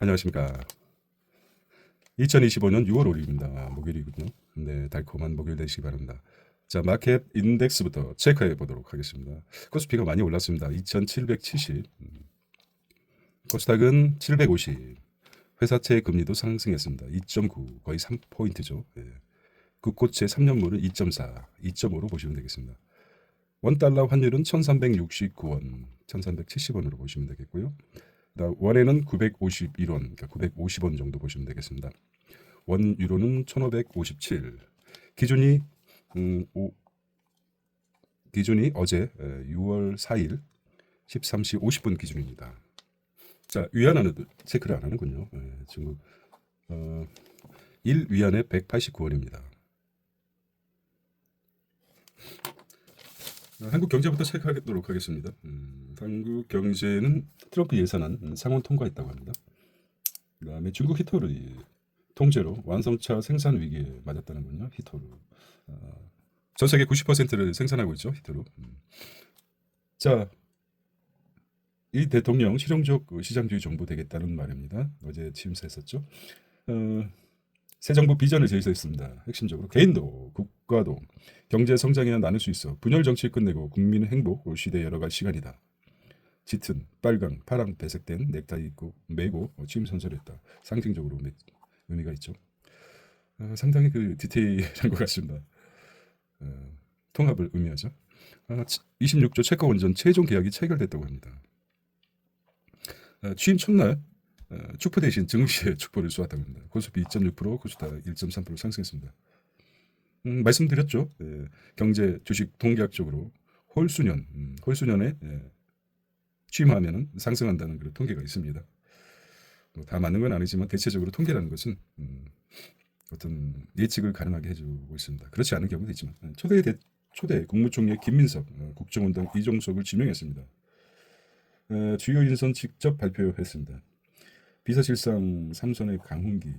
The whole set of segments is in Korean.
안녕하십니까. 2025년 6월 5일입니다. 목요일이군요. 네, 달콤한 목요일 되시기 바랍니다. 자, 마켓 인덱스부터 체크해 보도록 하겠습니다. 코스피가 많이 올랐습니다. 2770, 코스닥은 750, 회사채 금리도 상승했습니다. 2.9, 거의 3포인트죠. 예. 국고채 3년물은 2.4, 2.5로 보시면 되겠습니다. 원달러 환율은 1369원, 1370원으로 보시면 되겠고요. 원에는 951원, 그러니까 950원 정도 보시면 되겠습니다. 원 유로는 1557. 기준이 기준이 어제 6월 4일 13시 50분 기준입니다. 자, 위안화는 체크를 안 하는군요. 중국 1위안에 189원입니다. 한국 경제부터 체크하도록 하겠습니다. 한국 경제는 트럼프 예산안 상원 통과했다고 합니다. 그다음에 중국 히토르 통제로 완성차 생산 위기에 맞았다는군요. 히토르 전 세계 90%를 생산하고 있죠. 히토르. 자, 이 대통령 실용적 시장주의 정부 되겠다는 말입니다. 어제 취임사했었죠. 새 정부 비전을 제시했습니다. 핵심적으로 개인도 국가도 경제 성장이나 나눌 수 있어 분열 정치 끝내고 국민 행복 시대 열어갈 시간이다. 짙은 빨강, 파랑, 배색된 넥타이 입고 메고 취임 선서했다. 상징적으로 의미가 있죠. 상당히 그 디테일한 것 같습니다. 통합을 의미하죠. 26조 채권 원전 최종 계약이 체결됐다고 합니다. 취임 첫날 축포 대신 증시에 축포를 쏘았다고 합니다. 코스피 2.6%, 코스닥 1.3% 상승했습니다. 말씀드렸죠. 경제 주식 통계학적으로 홀수년에 취임하면 상승한다는 그런 통계가 있습니다. 다 맞는 건 아니지만 대체적으로 통계라는 것은 어떤 예측을 가능하게 해주고 있습니다. 그렇지 않은 경우도 있지만 초대 국무총리 김민석, 국정원장 이종석을 지명했습니다. 주요 인선 직접 발표했습니다. 비서실장 3선의 강훈기,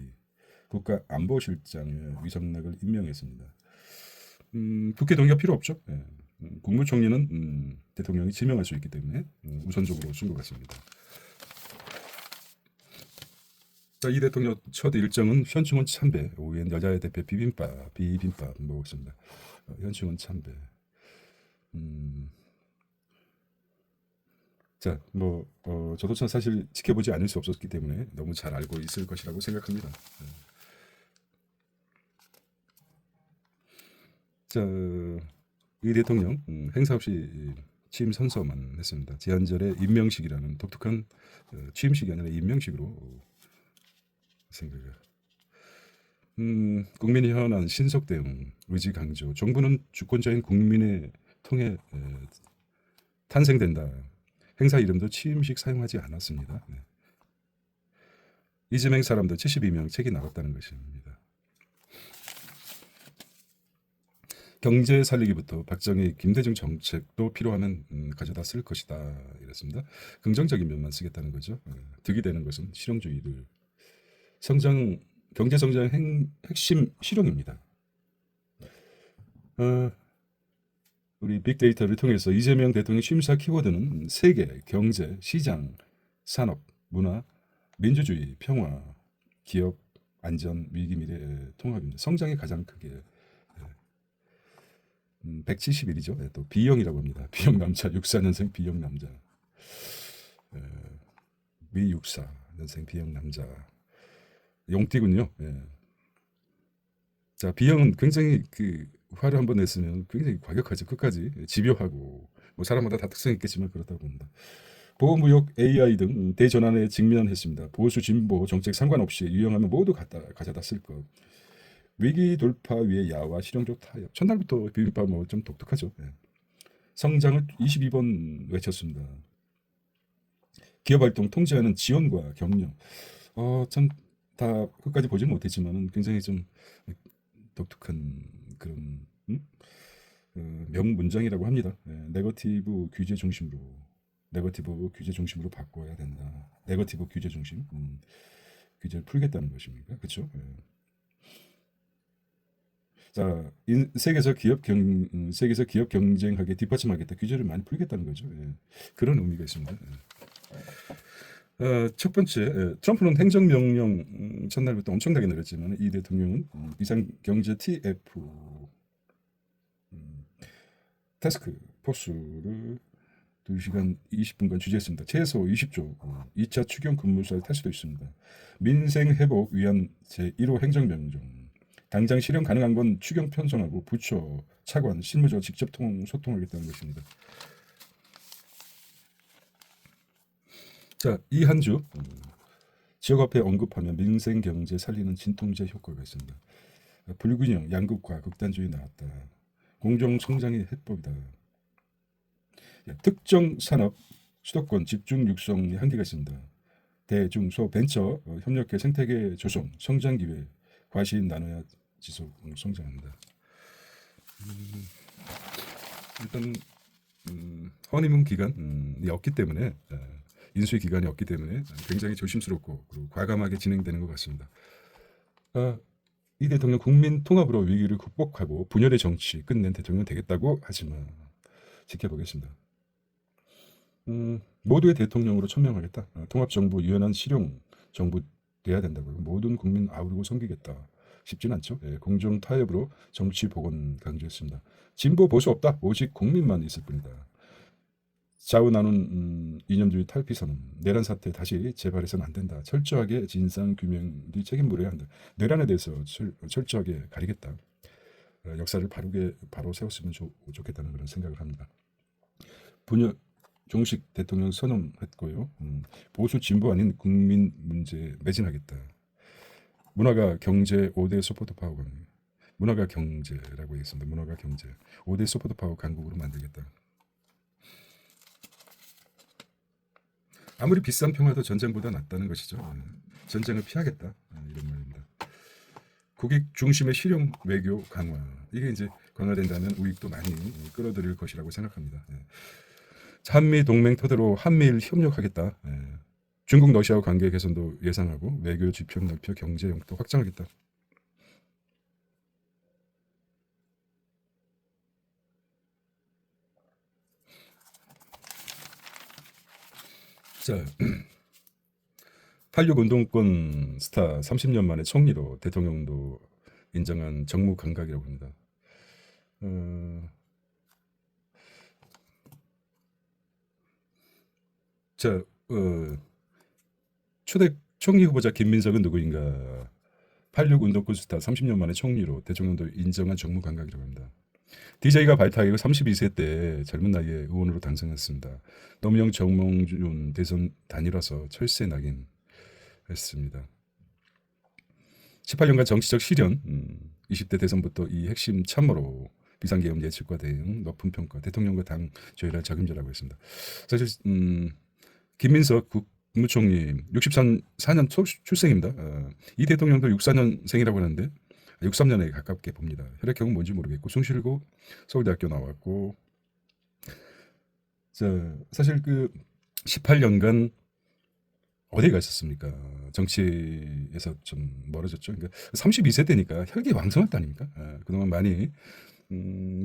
국가안보실장의 위성락을 임명했습니다. 국회 동의가 필요 없죠. 국무총리는 대통령이 지명할 수 있기 때문에 우선적으로 쓴 것 같습니다. 자, 이 대통령 첫 일정은 현충원 참배, 오후엔 여자의 대표 비빔밥 먹었습니다. 현충원 참배. 자, 저도 사실 지켜보지 않을 수 없었기 때문에 너무 잘 알고 있을 것이라고 생각합니다. 자, 이 대통령 행사 없이 취임 선서만 했습니다. 제한절의 임명식이라는 독특한 취임식이 아니라 임명식으로 생각을. 국민 현안 신속 대응, 의지 강조. 정부는 주권자인 국민의 통해 탄생된다. 행사 이름도 취임식 사용하지 않았습니다. 이재명 사람들 72명 책이 나갔다는 것입니다. 경제 살리기부터 박정희, 김대중 정책도 필요하면 가져다 쓸 것이다 이랬습니다. 긍정적인 면만 쓰겠다는 거죠. 득이 되는 것은 실용주의를 경제 성장 핵심 실용입니다. 우리 빅데이터를 통해서 이재명 대통령 취임사 키워드는 세계, 경제, 시장, 산업, 문화, 민주주의, 평화, 기업, 안전, 위기, 미래, 통합입니다. 성장이 가장 크게 171이죠. 또 B형이라고 합니다. B형 남자, 64년생 B형 남자. 미 64년생 B형 남자. 용띠군요. 자, B형은 굉장히 화를 한번 냈으면 굉장히 과격하죠. 끝까지 집요하고 사람마다 다 특성이 있겠지만 그렇다고 봅니다. 보호무역, AI 등 대전환에 직면했습니다. 보수, 진보, 정책 상관없이 유행하면 모두 가져다 쓸 것. 위기 돌파 위에 야와 실용적 타협. 첫날부터 비빔밥 좀 독특하죠. 성장을 22번 외쳤습니다. 기업활동 통제하는 지원과 격려. 참 다 끝까지 보지는 못했지만 굉장히 좀 독특한 그런 명문장이라고 합니다. 네거티브 규제 중심으로 바꿔야 된다. 네거티브 규제 중심 규제를 풀겠다는 것입니까? 그렇죠? 자, 세계에서 기업 경쟁하게 뒷받침하겠다. 규제를 많이 풀겠다는 거죠. 그런 의미가 있습니다. 첫 번째, 트럼프는 행정명령 첫날부터 엄청나게 내렸지만 이 대통령은 비상경제 TF 타스크 포스를 2시간 20분간 주재했습니다. 최소 20조 2차 추경 근무사를 탈 수도 있습니다. 민생 회복 위한 제1호 행정명령. 당장 실현 가능한 건 추경 편성하고 부처, 차관, 실무자와 직접 소통하겠다는 것입니다. 자, 이 한 주 지역화폐 언급하면 민생 경제 살리는 진통제 효과가 있습니다. 불균형, 양극화, 극단주의 나왔다. 공정 성장의 해법이다. 특정 산업 수도권 집중 육성의 한계가 있습니다. 대, 중, 소, 벤처 협력회 생태계 조성, 성장 기회, 과시인 나눠야 지속 성장합니다. 일단 허니문 기간이 없기 때문에 인수위 기간이 없기 때문에 굉장히 조심스럽고 그리고 과감하게 진행되는 것 같습니다. 이 대통령 국민 통합으로 위기를 극복하고 분열의 정치 끝낸 대통령 되겠다고 하지만 지켜보겠습니다. 모두의 대통령으로 천명하겠다. 통합정부 유연한 실용 정부 돼야 된다고요. 모든 국민 아우르고 섬기겠다. 쉽진 않죠. 공정 타협으로 정치 복원 강조했습니다. 진보 보수 없다. 오직 국민만 있을 뿐이다. 좌우 나눈 이념주의 탈피 선언. 내란 사태 다시 재발해서는 안 된다. 철저하게 진상 규명 뒤 책임 물어야 한다. 내란에 대해서 철저하게 가리겠다. 역사를 바로 세웠으면 좋겠다는 그런 생각을 합니다. 분열 종식 대통령 선언했고요. 보수 진보 아닌 국민 문제 매진하겠다. 문화가 경제 5대 소프트 파워 강국. 문화가 경제라고 했습니다. 문화가 경제 5대 소프트 파워 강국으로 만들겠다. 아무리 비싼 평화도 전쟁보다 낫다는 것이죠. 전쟁을 피하겠다. 이런 말입니다. 국익 중심의 실용 외교 강화. 이게 이제 강화된다면 우익도 많이 끌어들일 것이라고 생각합니다. 한미 동맹 토대로 한미일 협력하겠다. 중국 러시아와 관계 개선도 예상하고 외교 지평 넓혀 경제 영토 확장하겠다. 자, 86 운동권 스타 30년 만에 총리로 대통령도 인정한 정무 감각이라고 합니다. 자, 초대 총리 후보자 김민석은 누구인가? 86 운동권 스타 30년 만에 총리로 대통령도 인정한 정무 감각이라고 합니다. DJ가 발탁이고 32세 때 젊은 나이에 의원으로 당선했습니다. 노무현 정몽준 대선 단일화서 철새 낙인했습니다. 18년간 정치적 실현, 20대 대선부터 이 핵심 참모로 비상계엄 예측과 대응, 높은 평가, 대통령과 당 조율할 적임자라고 했습니다. 사실 김민석 국무총리 64년 출생입니다. 이 대통령도 64년생이라고 하는데 63년에 가깝게 봅니다. 혈액형은 뭔지 모르겠고 숭실고 서울대학교 나왔고 사실 그 18년간 어디에 가 있었습니까? 정치에서 좀 멀어졌죠. 그러니까 32세 때니까 혈기 왕성할 때 아닙니까? 그동안 많이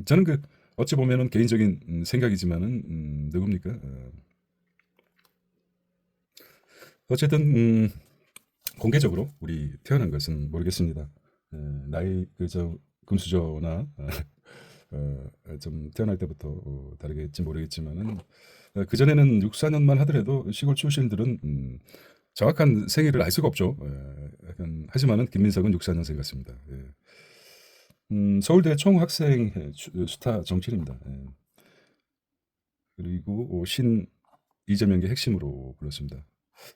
저는 그 어찌 보면은 개인적인 생각이지만은 누굽니까? 어쨌든 공개적으로 우리 태어난 것은 모르겠습니다. 나이 그저 금수저나 좀 태어날 때부터 다르겠지 모르겠지만은 그 전에는 64년만 하더라도 시골 출신들은 정확한 생일을 알 수가 없죠. 하지만은 김민석은 64년생 같습니다. 서울대 총학생 스타 정치인입니다. 그리고 신 이재명의 핵심으로 불렀습니다.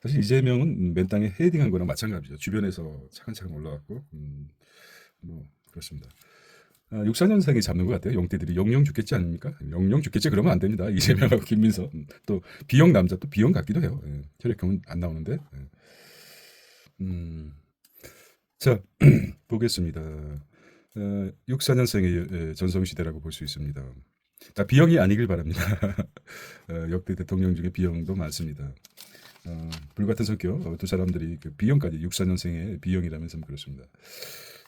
사실 이재명은 맨 땅에 헤딩한 거랑 마찬가지죠. 주변에서 차근차근 올라왔고 뭐 그렇습니다. 64년생이 잡는 것 같아요. 용태들이 영영 죽겠지 아닙니까? 영영 죽겠지 그러면 안 됩니다. 이재명하고 김민석 또 B형 남자 또 B형 같기도 해요. 혈액형은 안 나오는데. 자 보겠습니다. 64년생의 전성시대라고 볼 수 있습니다. B형이 아니길 바랍니다. 역대 대통령 중에 B형도 많습니다. 불같은 성격 두 사람들이 그 B형까지 64년생의 B형이라면서 그렇습니다.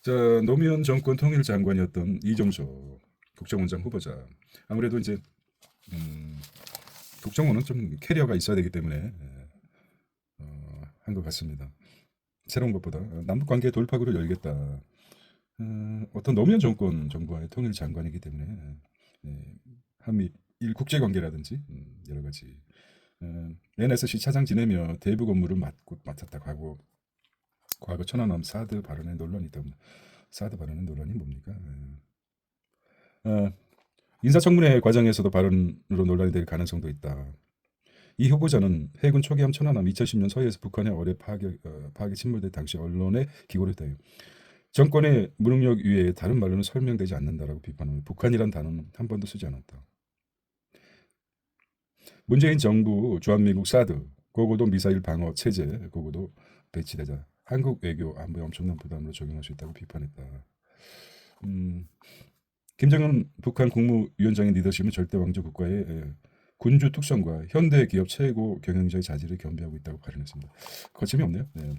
자, 노무현 정권 통일장관이었던 이종석 국정원장 후보자. 아무래도 이제 국정원은 좀 캐리어가 있어야 되기 때문에 한 것 같습니다. 새로운 것보다 남북 관계 돌파구를 열겠다. 어떤 노무현 정부와의 통일 장관이기 때문에 한미 일 국제 관계라든지 여러 가지 NSC 차장 지내며 대북 업무를 맡았다고 하고 과거 천안함 사드 발언에 논란이 있다고 합니다. 사드 발언의 논란이 뭡니까? 인사청문회 과정에서도 발언으로 논란이 될 가능성도 있다. 이 후보자는 해군 초기함 천안함 2010년 서해에서 북한의 어뢰 파악에 침몰될 당시 언론에 기고를 했다. 정권의 무능력 위에 다른 말로는 설명되지 않는다라고 비판하며 북한이란 단어는 한 번도 쓰지 않았다. 문재인 정부 주한미국 사드 고고도 미사일 방어 체제 고고도 배치되자 한국 외교 안보에 엄청난 부담으로 적용할 수 있다고 비판했다. 김정은 북한 국무위원장의 리더십은 절대 왕조 국가의 군주 특성과 현대 기업 최고 경영자의 자질을 겸비하고 있다고 발언했습니다. 거침이 없네요. 네.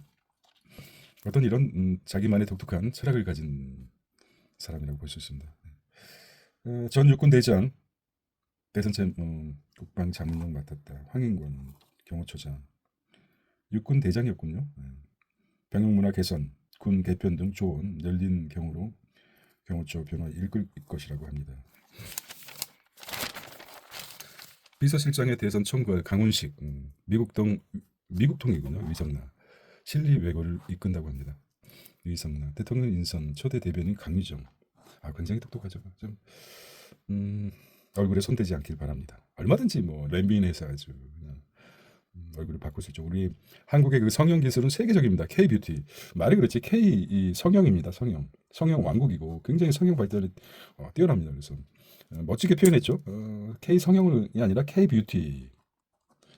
어떤 이런 자기만의 독특한 철학을 가진 사람이라고 볼 수 있습니다. 전 육군 대장 대선체 국방자문역 맡았다. 황인권 경호처장 육군 대장이었군요. 병영문화 개선, 군 개편 등 좋은 열린 경우로 경호처 변화 이끌 것이라고 합니다. 비서실장의 대선 청구할 강훈식 미국통이군요. 위성나 실리 외교를 이끈다고 합니다. 위성나 대통령 인선 초대 대변인 강유정 굉장히 똑똑하죠. 좀 얼굴에 손대지 않길 바랍니다. 얼마든지 뭐 램빈에서 아주 그냥 얼굴을 바꿀 수 있죠. 우리 한국의 그 성형 기술은 세계적입니다. K 뷰티 말이 그렇지 K 이 성형입니다. 성형 왕국이고 굉장히 성형 발달이 뛰어납니다. 그래서 멋지게 표현했죠. K 성형이 아니라 K 뷰티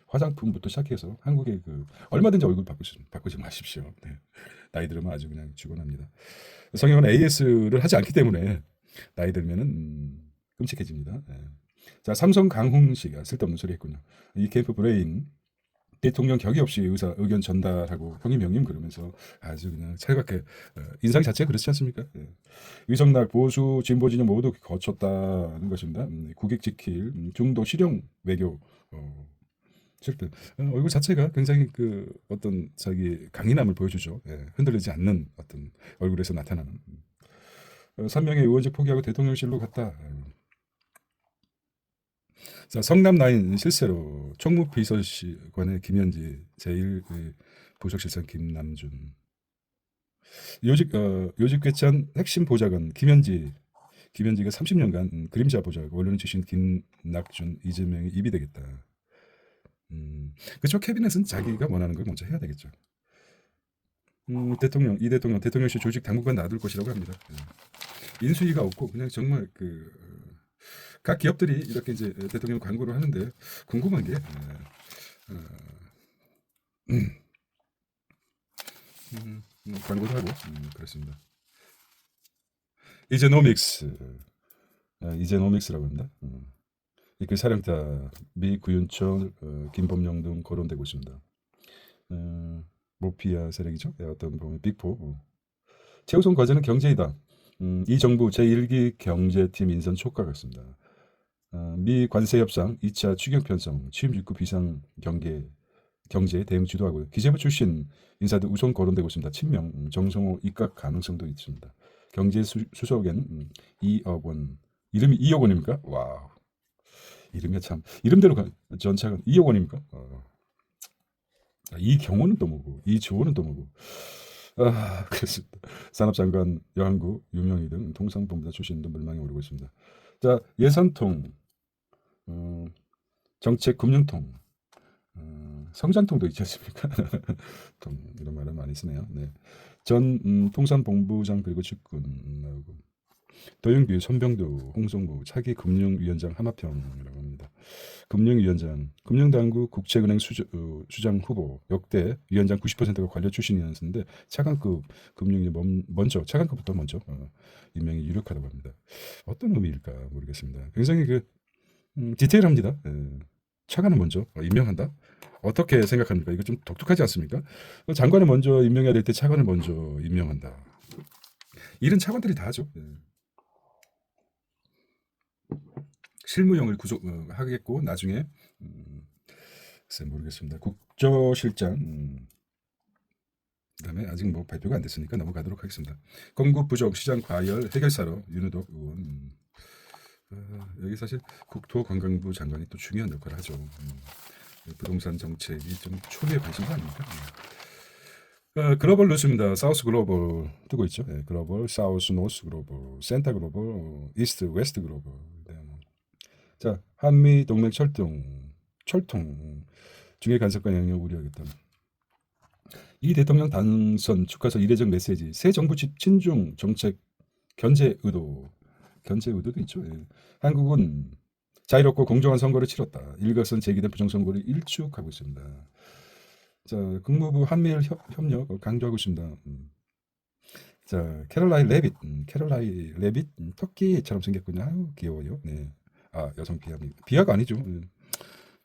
화장품부터 시작해서 한국의 그 얼마든지 얼굴 바꾸지 마십시오. 네. 나이 들으면 아주 그냥 죽어납니다. 성형은 AS를 하지 않기 때문에 나이 들면은 끔찍해집니다. 네. 자, 삼성 강훈씨가 쓸데없는 소리 했군요. 이 캠프 브레인 대통령 격의 없이 의견 전달하고 형님 형님 그러면서 아주 그냥 찰갑게 인상 자체가 그렇지 않습니까? 예. 위성락 보수 진보 진영 모두 거쳤다는 것입니다. 국익 지킬 중도 실용 외교 실패. 얼굴 자체가 굉장히 그 어떤 자기 강인함을 보여주죠. 예. 흔들리지 않는 어떤 얼굴에서 나타나는. 3명의 의원직 포기하고 대통령실로 갔다. 자, 성남 라인 실세로 총무비서관의 김현지 제1 부속실장 김남준 요직 괴찬 핵심 보좌관 김현지가 30년간 그림자 보좌관 원로는 주신 김낙준 이재명이 입이 되겠다. 그렇죠. 캐비넷은 자기가 원하는 걸 먼저 해야 되겠죠. 대통령실 조직 당분간 놔둘 것이라고 합니다. 인수위가 없고 그냥 정말 각 기업들이 이렇게 이제 대통령 광고를 하는데 궁금한 게 광고도 하고 그렇습니다. 이제노믹스라고 합니다. 그 사령탑 미 구윤철 김범용 등 거론되고 있습니다. 모피아 세력이죠. 어떤 보면 빅4 최우선 과제는 경제이다. 이 정부 제1기 경제팀 인선 촉과 같습니다. 미 관세 협상 2차 추경 편성 취임 직후 비상 경제 대응 주도하고요. 기재부 출신 인사들 우선 거론되고 있습니다. 친명 정성호 입각 가능성도 있습니다. 경제 수석엔 이억원 이름이 2억 원입니까? 와 이름이 참 이름대로 전차가 2억 원입니까? 이 경호는 또 뭐고 이 조언은 또 뭐고 그렇습니다. 산업장관 여한구 유명희 등 통상본부장 출신도 물망에 오르고 있습니다. 자 예산통 정책 금융통 성장통도 있지 않습니까? 이런 말을 많이 쓰네요. 네. 전 통산본부장 그리고 측근 나오고 도영규, 손병두, 홍성구 차기 금융위원장 하마평이라고 합니다. 금융위원장, 금융당국 국채은행 수장 후보 역대 위원장 90%가 관료 출신이었는데 차관급 금융위 차관급부터 먼저 임명이 유력하다고 합니다. 어떤 의미일까 모르겠습니다. 굉장히 디테일합니다. 차관을 먼저 임명한다. 어떻게 생각합니까? 이거 좀 독특하지 않습니까? 장관을 먼저 임명해야 될 때 차관을 먼저 임명한다. 일은 차관들이 다 하죠. 실무형을 하겠고 나중에 글쎄 모르겠습니다. 국조실장 그다음에 아직 뭐 발표가 안 됐으니까 넘어가도록 하겠습니다. 공급 부족 시장 과열 해결사로 윤호덕 의원. 여기 사실 국토관광부 장관이 또 중요한 역할을 하죠. 부동산 정책이 좀 초미의 관심사 아닙니까? 글로벌 뉴스입니다. 사우스 글로벌 뜨고 있죠. 네, 글로벌, 사우스, 노스 글로벌, 센터 글로벌, 이스트, 웨스트 글로벌. 네, 뭐. 자, 한미 동맹 철통 중에 간섭과 영향을 우려하겠다. 이 대통령 당선 축하서 이례적 메시지. 새 정부 친중 정책 견제 의도도 있죠. 예. 한국은 자유롭고 공정한 선거를 치렀다. 일각선 제기된 부정선거를 일축하고 있습니다. 자, 국무부 한미일 협력 강조하고 있습니다. 자, 캐롤라인 레빗, 토끼처럼 생겼군요. 아유, 귀여워요. 네. 아, 여성 비하입니다. 비하가 아니죠. 네.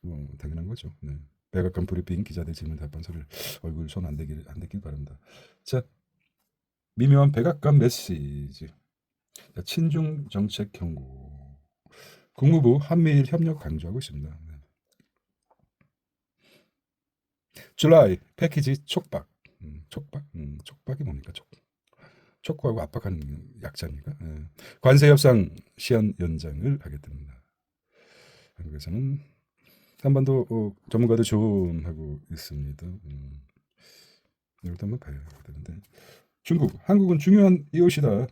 뭐 당연한 거죠. 네. 백악관 브리핑 기자들 질문 답변서를 얼굴 손 안 대길 바랍니다. 자, 미묘한 백악관 메시지. 자, 친중 정책 경고. 국무부 한미일 협력 강조하고 있습니다. 네. 줄라이 패키지 촉박. 촉박이 뭡니까? 촉구하고 압박하는 약자입니까? 예. 관세 협상 시한 연장을 하게 됩니다. 한국에서는 한반도 전문가들 조언하고 있습니다. 이것도 한번 봐야 되는데 한국은 중요한 이웃이다.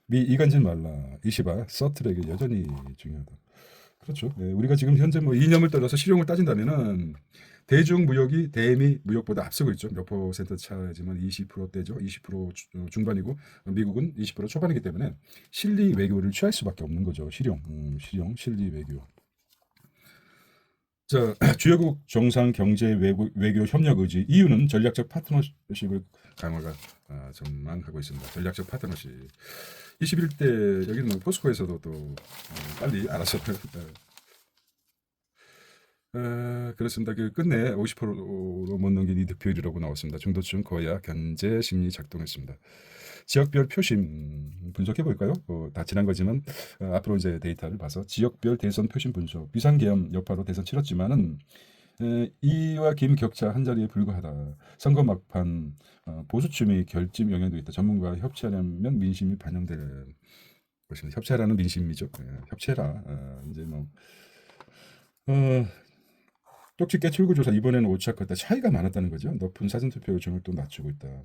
미 이간질 말라. 이시바 서틀에게 여전히 중요하다. 그렇죠. 네, 우리가 지금 현재 뭐 이념을 떠나서 실용을 따진다면은 대중 무역이 대미 무역보다 앞서고 있죠. 몇 퍼센트 차지만 20%대죠. 20% 중반이고 미국은 20% 초반이기 때문에 실리 외교를 취할 수밖에 없는 거죠. 실리 외교. 자, 주요국 정상 경제 외교 협력 의지. 이유는 전략적 파트너십을 강화가 전망하고 있습니다. 전략적 파트너십. 21대 여기는 뭐 포스코에서도 또 빨리 알아서 그렇습니다. 그 끝내 50%로 못 넘긴 이 득표율이라고 나왔습니다. 중도층 거야 견제 심리 작동했습니다. 지역별 표심 분석해 볼까요? 다 지난 거지만 앞으로 이제 데이터를 봐서 지역별 대선 표심 분석. 비상계엄 여파로 대선 치렀지만은 이와 김 격차 한 자리에 불과하다. 선거 막판 보수층의 결집 영향도 있다. 전문가 협치하려면 민심이 반영될 것입니다. 협치하라는 민심이죠. 협치해라. 이제 뭐 쪽지 깨출구 조사 이번에는 오차컸다. 차이가 많았다는 거죠. 높은 사전투표 요청을 또 낮추고 있다.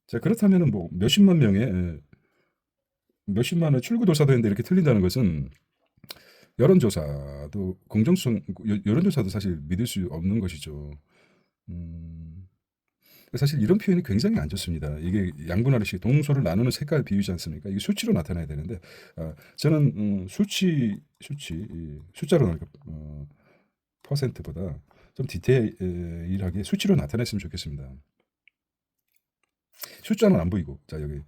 자, 그렇다면은 뭐 몇십만의 출구 조사도 했는데 이렇게 틀린다는 것은 여론조사도 여론조사도 사실 믿을 수 없는 것이죠. 사실 이런 표현이 굉장히 안 좋습니다. 이게 양분하듯이 동소를 나누는 색깔 비유지 않습니까? 이게 수치로 나타나야 되는데 저는 숫자로 나니까 퍼센트보다 좀 디테일하게 수치로 나타냈으면 좋겠습니다. 숫자는 안 보이고 자 여기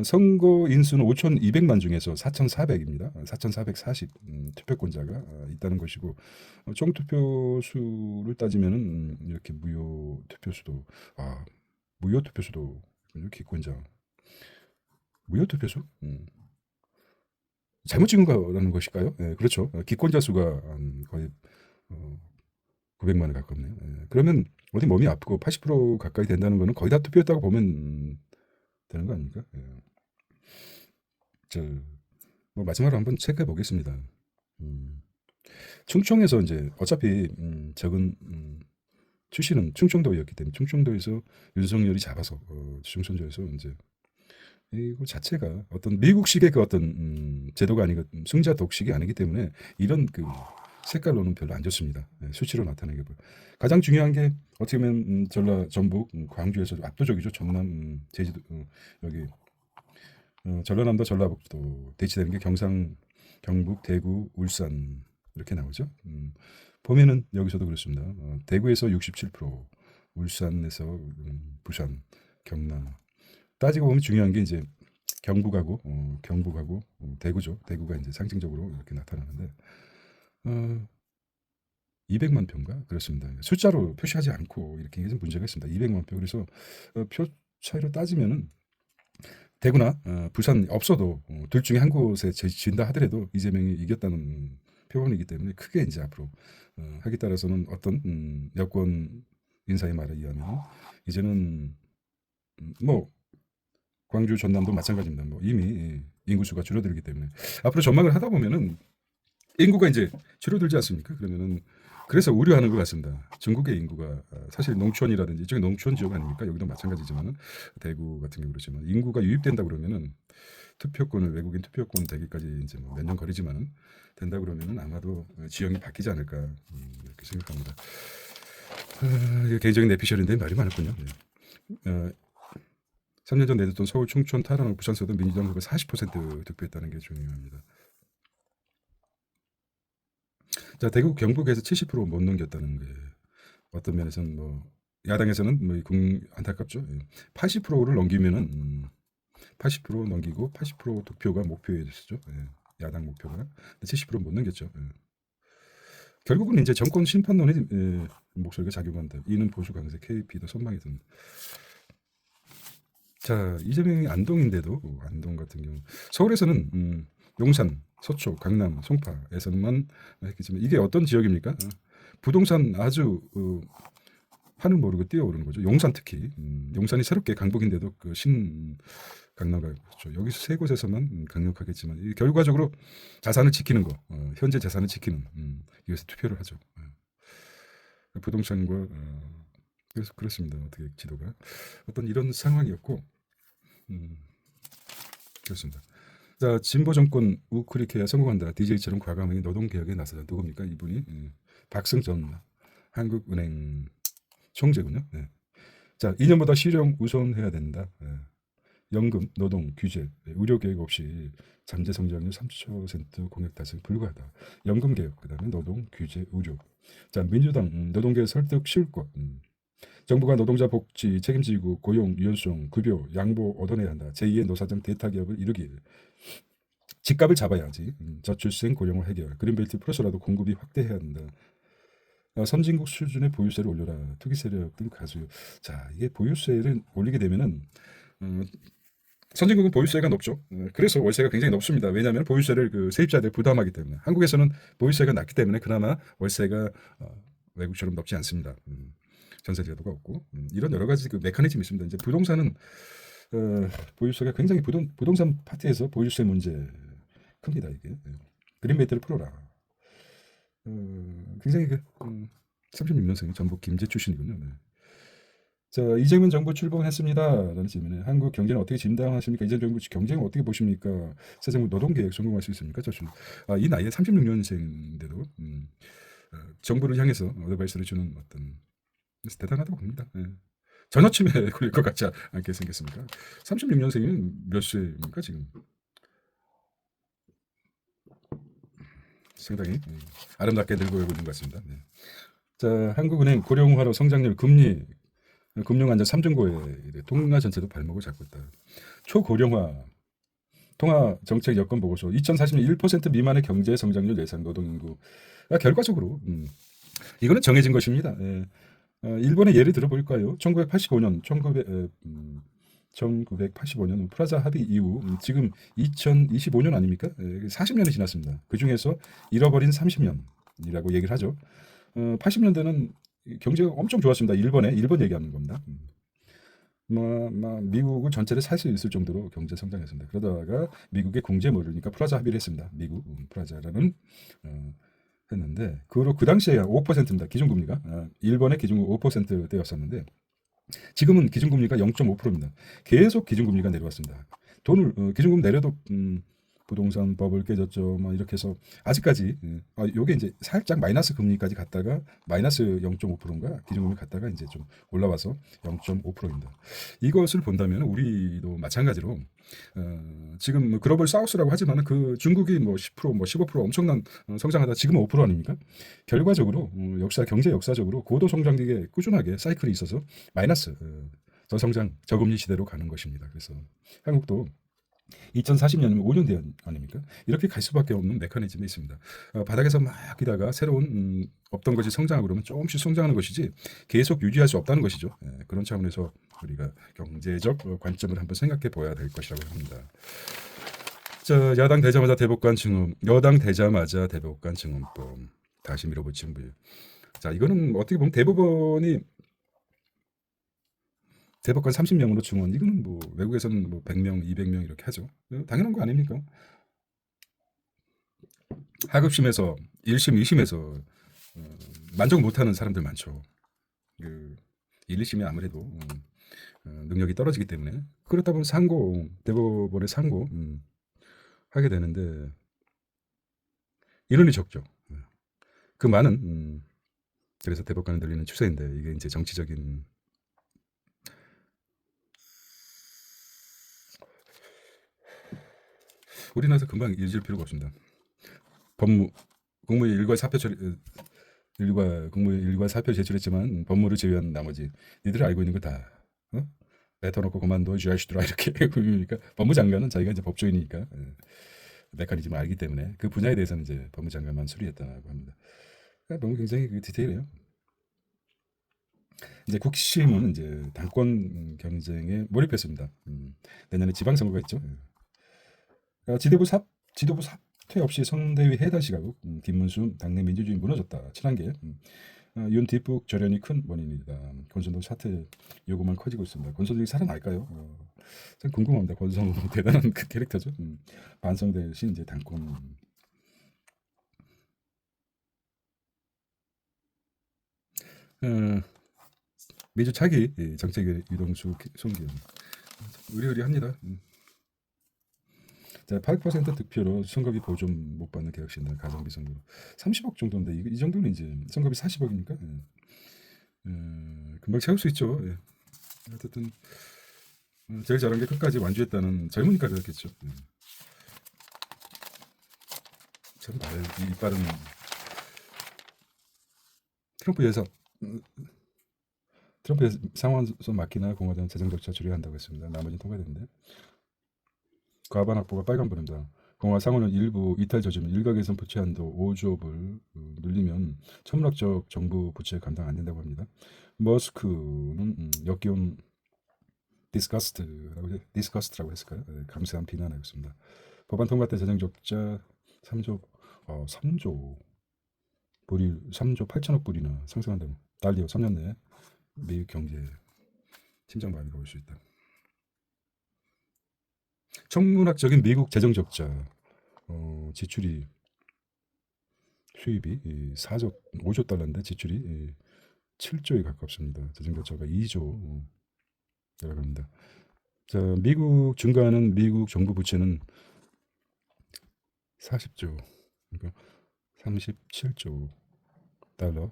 선거 인수는 5,200만 중에서 4,400입니다. 4,440 투표권자가 있다는 것이고 총 투표 수를 따지면은 이렇게 무효 투표수도 기권자 무효 투표수 잘못 찍은 거라는 것일까요? 네, 그렇죠. 기권자 수가 거의 900만에 가깝네요. 그러면 어디 몸이 아프고 80% 가까이 된다는 거는 거의 다 투표했다고 보면 되는 거 아닙니까? 뭐 마지막으로 한번 체크해 보겠습니다. 충청에서 이제 어차피 적은 출신은 충청도였기 때문에 충청도에서 윤석열이 잡아서 충청도에서 이제 이거 자체가 어떤 미국식의 그 어떤 제도가 아니고 승자 독식이 아니기 때문에 이런 그 색깔로는 별로 안 좋습니다. 수치로 나타내게 보여. 가장 중요한 게 어떻게 보면 전라, 전북, 광주에서 압도적이죠. 전남, 제주도 여기 전라남도, 전라북도 대치되는 게 경상, 경북, 대구, 울산 이렇게 나오죠. 보면은 여기서도 그렇습니다. 대구에서 67%, 울산에서 부산, 경남. 따지고 보면 중요한 게 이제 경북하고 대구죠. 대구가 이제 상징적으로 이렇게 나타나는데 200만 표인가 그렇습니다. 숫자로 표시하지 않고 이렇게 해서 문제가 있습니다. 200만 표. 그래서 표 차이로 따지면은 대구나 부산 없어도 둘 중에 한 곳에 진다 하더라도 이재명이 이겼다는 표본이기 때문에 크게 이제 앞으로 하기 따라서는 어떤 여권 인사의 말에 의하면 이제는 뭐 광주 전남도 마찬가지입니다. 뭐 이미 인구수가 줄어들기 때문에 앞으로 전망을 하다 보면은 인구가 이제 줄어들지 않습니까? 그러면은 그래서 우려하는 것 같습니다. 중국의 인구가 사실 농촌이라든지 이쪽에 농촌 지역 아닙니까? 여기도 마찬가지지만은 대구 같은 경우 그렇지만 인구가 유입된다 그러면은 투표권을 외국인 투표권 되기까지 이제 뭐 몇 년 거리지만은 된다 그러면은 아마도 지형이 바뀌지 않을까 이렇게 생각합니다. 이게 개인적인 내피셜인데 말이 많았군요. 네. 3년 전 내줬던 서울, 충청, 탈환, 부산서도 민주당 후보 40% 득표했다는 게 중요합니다. 자, 대구 경북에서 70%못 넘겼다는 게 어떤 면에서는 뭐 야당에서는 뭐 안타깝죠. 80%를 넘기면은 80% 넘기고 80% 득표가 목표였죠. 야당 목표가 70%못 넘겼죠. 결국은 이제 정권 심판론의 목소리가 작용한다. 이는 보수 강세 KP도 선망이 듭니다. 자, 이재명이 안동인데도 안동 같은 경우 서울에서는 용산, 서초, 강남, 송파에서만 했겠지만 이게 어떤 지역입니까? 부동산 아주 하늘 모르고 뛰어오르는 거죠. 용산 특히 용산이 새롭게 강북인데도 그 신 강남가 그렇죠. 여기서 세 곳에서만 강력하겠지만 결과적으로 자산을 지키는 거, 현재 자산을 지키는 이것에 투표를 하죠. 부동산과 그래서 그렇습니다. 어떻게 지도가 어떤 이런 상황이었고 그렇습니다. 자, 진보 정권 우크리케야 성공한다. DJ처럼 과감하게 노동 개혁에 나서다. 누굽니까? 이분이 박승전 한국은행 총재군요. 네. 자, 이전보다 실용 우선해야 된다. 연금, 노동, 규제, 의료 개혁 없이 잠재 성장률 30% 공약 달성 불가하다. 연금 개혁, 그다음에 노동, 규제, 의료. 자, 민주당 노동 개혁 설득 쉬울 것. 정부가 노동자 복지 책임지고 고용, 유연성, 급여, 양보 얻어내야 한다. 제2의 노사정 대타기업을 이루길. 집값을 잡아야지. 저출생 고령화 해결. 그린벨트 플러스라도 공급이 확대해야 한다. 선진국 수준의 보유세를 올려라. 투기 세력들 가수. 자, 이게 보유세를 올리게 되면은 선진국은 보유세가 높죠. 그래서 월세가 굉장히 높습니다. 왜냐하면 보유세를 그 세입자들 부담하기 때문에. 한국에서는 보유세가 낮기 때문에 그나마 월세가 외국처럼 높지 않습니다. 전세 제도가 없고 이런 여러 가지 그 메커니즘이 있습니다. 이제 부동산은 보유세가 굉장히 부동산 파트에서 보유세 문제 큽니다. 이게 그린벨트를 풀어라. 굉장히 36년생 전북 김제 출신이군요. 네. 자, 이재명 정부 출범했습니다. 라는 질문에 한국 경제는 어떻게 진단하십니까? 이재명 정부 경쟁을 어떻게 보십니까? 새 정부 노동계획 성공할 수 있습니까? 이 나이에 36년생인데도 정부를 향해서 어드바이스를 주는 어떤 대단하다고 봅니다. 전혀 침해 걸릴 것 같지 않게 생겼습니까? 36년생이면 몇 세입니까 지금? 상당히 아름답게 늙어 오고 있는 것 같습니다. 네. 자, 한국은행 고령화로 성장률 금리 금융안전 3중고에 동아 전체도 발목을 잡고 있다. 초고령화 통화 정책 여건 보고서 2040년 1% 미만의 경제 성장률 예상 노동인구. 결과적으로 이거는 정해진 것입니다. 일본의 예를 들어볼까요? 1985년 1985년 프라자 합의 이후 지금 2025년 아닙니까? 40년이 지났습니다. 그 중에서 잃어버린 30년이라고 얘기를 하죠. 80년대는 경제가 엄청 좋았습니다. 일본 얘기하는 겁니다. 미국을 전체를 살 수 있을 정도로 경제 성장했습니다. 그러다가 미국의 공제 모르니까 프라자 합의를 했습니다. 미국 프라자라는 했는데 그 당시에 5%입니다. 기준금리가 일본의 기준금리 5%대였었는데 지금은 기준금리가 0.5%입니다. 계속 기준금리가 내려왔습니다. 기준금리 내려도 부동산 버블 깨졌죠. 이렇게 해서 아직까지 요게 이제 살짝 마이너스 금리까지 갔다가 마이너스 0.5%인가 기준금리 갔다가 이제 좀 올라와서 0.5%입니다. 이것을 본다면 우리도 마찬가지로 지금 글로벌 사우스라고 하지만 그 중국이 뭐 10% 뭐 15% 엄청난 성장하다 지금은 5% 아닙니까? 결과적으로 경제 역사적으로 고도 성장기에 꾸준하게 사이클이 있어서 마이너스 저성장 저금리 시대로 가는 것입니다. 그래서 한국도 2040년이면 5년 뒤 아닙니까? 이렇게 갈 수밖에 없는 메커니즘이 있습니다. 바닥에서 막 뛰다가 새로운 없던 것이 성장하고 그러면 조금씩 성장하는 것이지 계속 유지할 수 없다는 것이죠. 그런 차원에서 우리가 경제적 관점을 한번 생각해 보아야 될 것이라고 합니다. 자, 야당 되자마자 대법관 증언, 여당 되자마자 대법관 증언법 다시 밀어붙인 부유. 자, 이거는 어떻게 보면 대법원이 대법관 30명으로 증원. 이거는 뭐 외국에서는 뭐 100명, 200명 이렇게 하죠. 당연한 거 아닙니까? 하급심에서 1심, 2심에서 만족 못하는 사람들 많죠. 그 1, 2심이 아무래도 능력이 떨어지기 때문에 그렇다 보면 상고 대법원의 상고 하게 되는데 인원이 적죠. 그 많은 그래서 대법관을 늘리는 추세인데 이게 이제 정치적인 우리나라에서 금방 잊을 필요가 없습니다. 법무 국무의 일괄 사표 처리 일과 사표 제출했지만 법무를 제외한 나머지 니들이 알고 있는 거 다 뱉어놓고 그만둬 주하시더라 이렇게 그러니까 법무장관은 자기가 이제 법조인이니까 메커니즘을 알기 때문에 그 분야에 대해서는 이제 법무장관만 수리했다고 합니다. 그러니까 너무 굉장히 디테일해요. 이제 국심은 이제 당권 경쟁에 몰입했습니다. 내년에 지방선거가 있죠. 지도부 사퇴 없이 선대위 해단 시각. 김문수 당내 민주주의 무너졌다. 친한계. 윤 뒷북 절연이 큰 원인이다. 권선동 사퇴 요구만 커지고 있습니다. 권선동이 살아날까요? 참 궁금합니다. 권선동 대단한 그 캐릭터죠. 반성 대신 이제 당권. 미주 차기 정책 유동수 송기현 의리의리합니다. 자, 8% 득표로 선거비 보존 못 받는 개혁신당 가성비 선거로 30억 정도인데 이 정도는 이제 선거비 40억이니까 금방 채울 수 있죠. 예. 어쨌든 제일 잘한 게 끝까지 완주했다는 젊으니까 그렇겠죠. 참 이빨은 트럼프 예상 트럼프 상원선 막히나 공화당 재정 적자 줄여야 한다고 했습니다. 나머지는 통과됐는데 과반 확보가 빨간불입니다. 공화 상원은 일부 이탈 저지면 일각에선 부채 한도 5조업을 늘리면 천문학적 정부 부채 감당 안 된다고 합니다. 머스크는 역기온 디스커스트라고 했을까요? 네, 감사한 비난하고 있습니다. 법안 통과 때 재정 적자 3조 불이 3조 8천억 불이나 상승한다고 달리어 3년 내에 미국 경제 침장 반이가 올 수 있다. 천문학적인 미국 재정 적자 지출이 수입이 4조 5조 달러인데 지출이 7조에 가깝습니다. 재정 적자가 2조 들어갑니다. 자, 미국 증가하는 미국 정부 부채는 40조 그러니까 37조 달러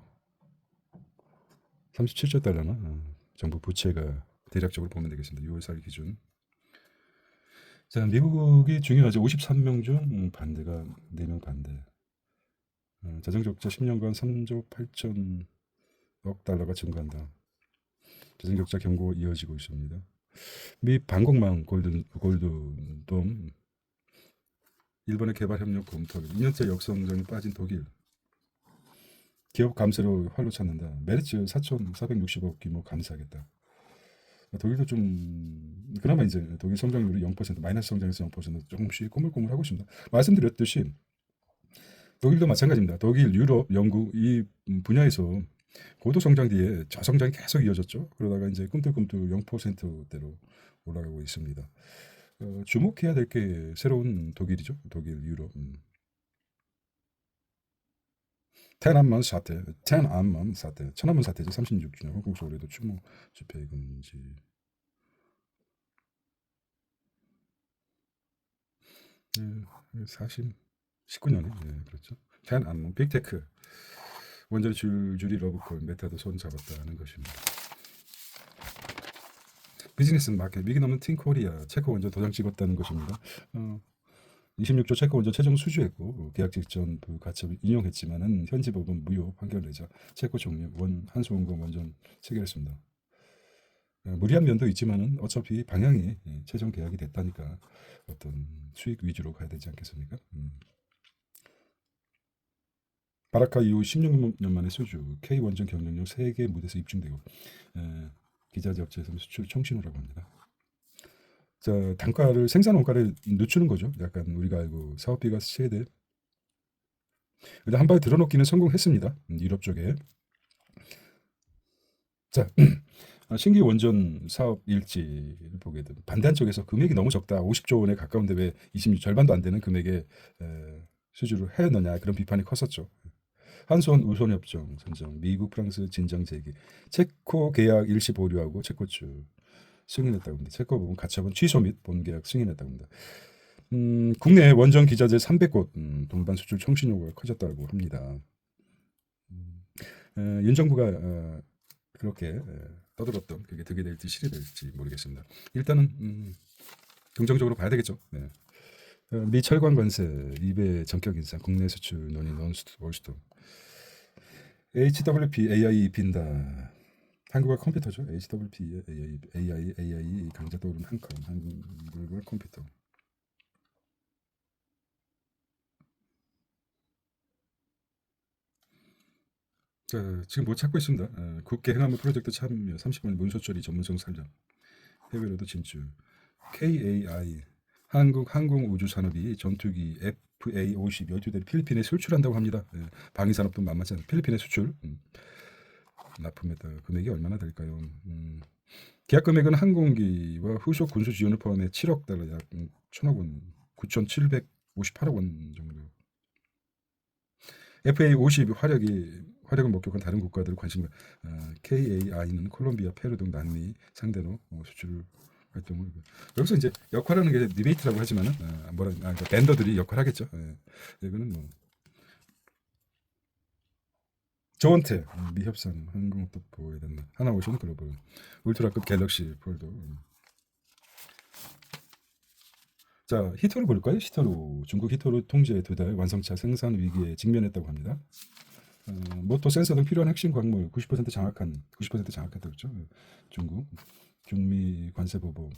37조 달러나 정부 부채가 대략적으로 보면 되겠습니다. 6월 4일 기준. 자, 미국이 중요하죠. 53명 중 반대가 4명 반대. 재정 적자 10년간 3조 8천억 달러가 증가한다. 재정 적자 경고 이어지고 있습니다. 미 방공망 골든돔 일본의 개발 협력 검토 2년째 역성장에 빠진 독일 기업 감세로 활로 찾는다. 메르츠 4,460억 규모 감사하겠다. 독일도 좀 그나마 이제 독일 성장률이 0% 마이너스 성장에서 0% 조금씩 꼬물꼬물하고 있습니다. 말씀드렸듯이 독일도 마찬가지입니다. 독일, 유럽, 영국 이 분야에서 고도 성장 뒤에 저성장이 계속 이어졌죠. 그러다가 이제 꿈틀꿈틀 0%대로 올라가고 있습니다. 주목해야 될 게 새로운 독일이죠. 독일, 유럽.天安门사태, 천안문 사태죠. 36주년 홍콩 서울에도 추모 집회 금지. 40, 19년에 그렇죠.天安문 빅테크 원전의 줄줄이 러브콜 메타도 손 잡았다는 것입니다. 비즈니스 마켓 위기 넘는 틴코리아 체코 원전 도장 찍었다는 것입니다. 26조 체코 원전 최종 수주했고 계약 직전 가처분 인용했지만은 현지 법원 무효 판결 내자 체코 종료 한수원공 원전 체결했습니다. 무리한 면도 있지만은 어차피 방향이 최종 계약이 됐다니까 어떤 수익 위주로 가야 되지 않겠습니까? 바라카 이후 16년 만에 수주 K 원전 경쟁력 세계 무대에서 입증되고 기자재 업체에서는 수출 청신호라고 합니다. 자, 단가를 생산 원가를 늦추는 거죠. 약간 우리가 알고 사업비가 세대. 근데 한 발 들어놓기는 성공했습니다. 유럽 쪽에. 자, 신규 원전 사업 일지를 보게 되면 반대한 쪽에서 금액이 너무 적다. 50조 원에 가까운데 왜 26 절반도 안 되는 금액에 수주를 해넣냐 그런 비판이 컸었죠. 한수원 우손협정 선정, 미국 프랑스 진정 재개, 체코 계약 일시 보류하고 체코 측 승인했다고 합니다. 체코 부분 가처분 취소 및 본계약 승인했다고 합니다. 국내 원전 기자재 300곳 동반 수출 청신 요구가 커졌다고 합니다. 윤 정부가 그렇게 떠들었던 그게 득이 될지 실이 될지 모르겠습니다. 일단은 긍정적으로 봐야 되겠죠. 네. 미 철강 관세 2배 전격 인상, 국내 수출 논의 논스톱. HWP AI 빈다. 한국어 컴퓨터죠. HWP AI 강자 떠오른 한컴 한국어 컴퓨터. 자, 지금 뭐 찾고 있습니다. 국회 행안부 프로젝트 참여 30분 문서 처리 전문성 살려 해외로도 진출. KAI 한국 항공우주산업이 전투기 FA-50 12대를 필리핀에 수출한다고 합니다. 방위산업도 만만치 않아요. 필리핀에 수출. 납품했다. 금액이 얼마나 될까요? 계약 금액은 항공기와 후속 군수 지원을 포함해 7억 달러, 약 1천억 원, 9,758억 원 정도. FA-50 화력을 목격한 다른 국가들 관심. KAI는 콜롬비아, 페루 등 남미 상대로 수출 활동을. 여기서 이제 역할하는 게 리베이트라고 하지만은 그러니까 벤더들이 역할하겠죠. 이거는 뭐 저원태 미협상 항공업보에 대한 하나오션 글로벌 울트라급 갤럭시 폴더. 자, 히터로 볼까요? 히터로 중국 히터로 통제 2달 완성차 생산 위기에 직면했다고 합니다. 모터 센서 등 필요한 핵심 광물 90% 장악했다고 그랬죠. 중국 중미 관세 보복.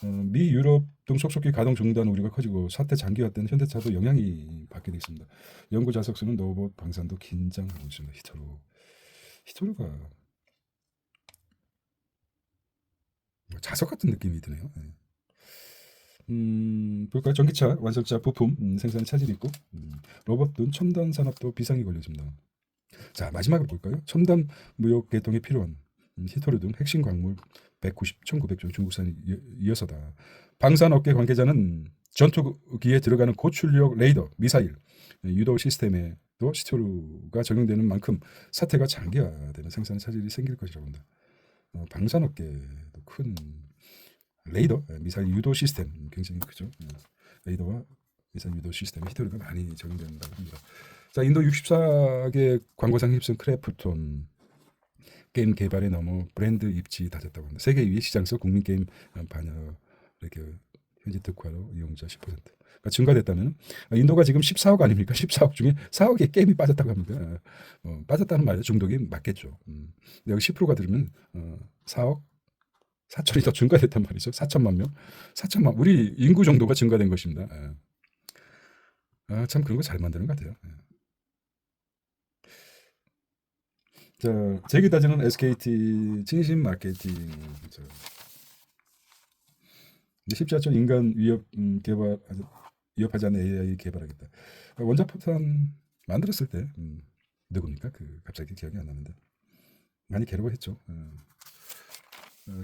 미 유럽 등 속속기 가동 중단 우려가 커지고 사태 장기화된 현대차도 영향이 받게 되겠습니다. 연구 자석수는 로봇 방산도 긴장하고 있습니다. 히토루가 뭐 자석 같은 느낌이 드네요. 볼까요? 전기차 완성차 부품 생산에 차질이 있고 로봇 등 첨단 산업도 비상이 걸렸습니다. 자, 마지막으로 볼까요? 첨단 무역 개통에 필요한 히토류 등 핵심 광물 190,900조 중국산이 이어서다. 방산업계 관계자는 전투기에 들어가는 고출력 레이더, 미사일, 유도 시스템에도 히토류가 적용되는 만큼 사태가 장기화되는 생산 차질이 생길 것이라고 합니다. 방산업계도 큰 레이더, 미사일 유도 시스템 굉장히 크죠. 레이더와 미사일 유도 시스템에 히토류가 많이 적용된다고 합니다. 자, 인도 64개 광고상 휩쓴 크래프톤 게임 개발에 넘어 브랜드 입지 다졌다고 합니다. 세계 2위 시장에서 국민 게임 반영 이렇게 현지 특화로 이용자 10%. 그러니까 증가됐다면 인도가 지금 14억 아닙니까? 14억 중에 4억의 게임이 빠졌다고 합니다. 빠졌다는 말에 중독이 맞겠죠. 여기 10%가 들으면 4억 4천이 더 증가됐단 말이죠. 4천만 명, 4천만 우리 인구 정도가 증가된 것입니다. 참 그런 거 잘 만드는 것 같아요. 자, 제기 따지는 SKT 진심 마케팅. 쉽지 않죠. 인간 위협하지 않는 AI 개발하겠다. 원자폭탄 만들었을 때 누굽니까? 그 갑자기 기억이 안 나는데 많이 괴로워했죠.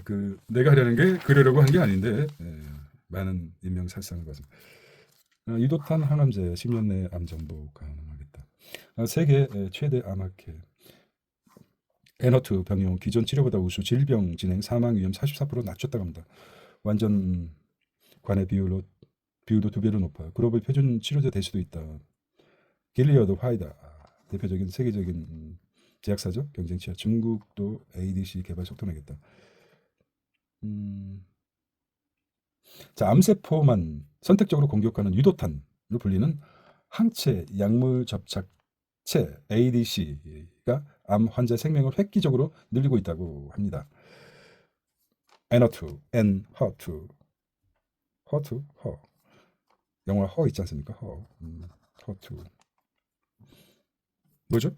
그 내가 하려는 게 그러려고 한 게 아닌데 많은 인명살상을 봤습니다. 유도탄 항암제 10년 내 암 정복 가능하겠다. 세계 최대 암학회 에너트 병용 기존 치료보다 우수 질병 진행 사망 위험 44% 낮췄다고 합니다. 완전 관해 비율도 2배로 높아요. 글로벌 표준 치료제 될 수도 있다. 길리어드 화이다 대표적인 세계적인 제약사죠. 경쟁 치하 중국도 ADC 개발 속도 내겠다. 자, 암세포만 선택적으로 공격하는 유도탄으로 불리는 항체 약물 접착체 ADC가 암 환자 생명을 획기적으로 늘리고 있다고 합니다. 에너투, 허투, 허. 영화 허 있지 않습니까? 허투. 뭐죠?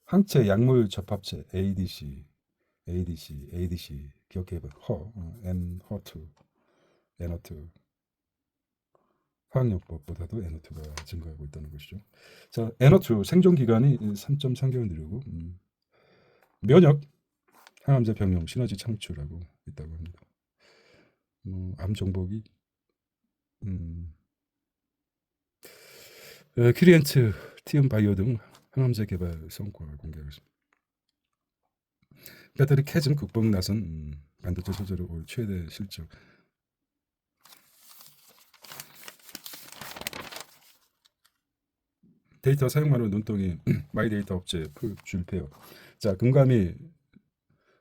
항체 약물 접합체 ADC 기억해봐. 허투, 에너투. 화학요법보다도 N2가 증가하고 있다는 것이죠. 자, N2 생존 기간이 3.3개월 느리고 면역 항암제 병용 시너지 창출하고 있다고 합니다. 암 정복이 큐리엔트, 티움 바이오 등 항암제 개발 성과를 공개하겠습니다. 배터리 캐즘 극복 나선 반도체 소재로 올 최대 실적. 데이터 사용만으로 눈덩이 마이데이터 업체 줄페어. 자, 금감이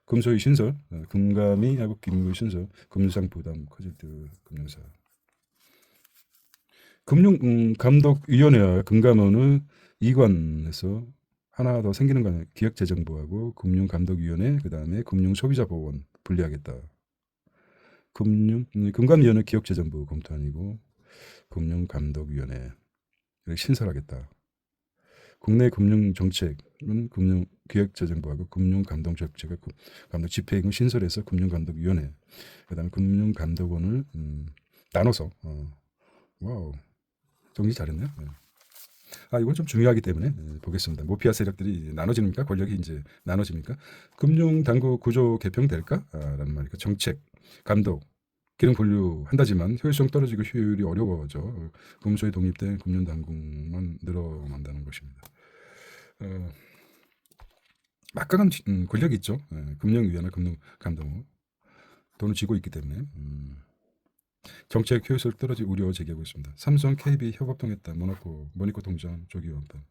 금소의 신설, 금감이하고 김무의 신설, 금융상 부담 커질 때 금융사. 금융감독위원회와 금감원은 이관에서 하나 더 생기는 거는 기획재정부하고 금융감독위원회, 그 다음에 금융소비자보호원 분리하겠다. 금감위원회 기획재정부 검토 아니고 금융감독위원회 신설하겠다. 국내 금융정책은 금융기획재정부하고 금융감독정책을 감독 집행을 신설해서 금융감독위원회, 그다음에 금융감독원을 나눠서 와우 정리 잘했네요. 이건 좀 중요하기 때문에 보겠습니다. 모피아 세력들이 나눠집니까? 권력이 이제 나눠집니까? 금융당국 구조 개편될까? 라는 말이니까 정책, 감독, 기능 분류한다지만 효율성 떨어지고 효율이 어려워져 금소에 독립된 금융당국만 늘어난다는 것입니다. 막강한 권력이 있죠. 금융위원회, 금융감독 돈을 쥐고 있기 때문에 정책 효율성 떨어질 우려 제기하고 있습니다. 삼성, KB 협업 통했다. 모니코 통장 조기 완판.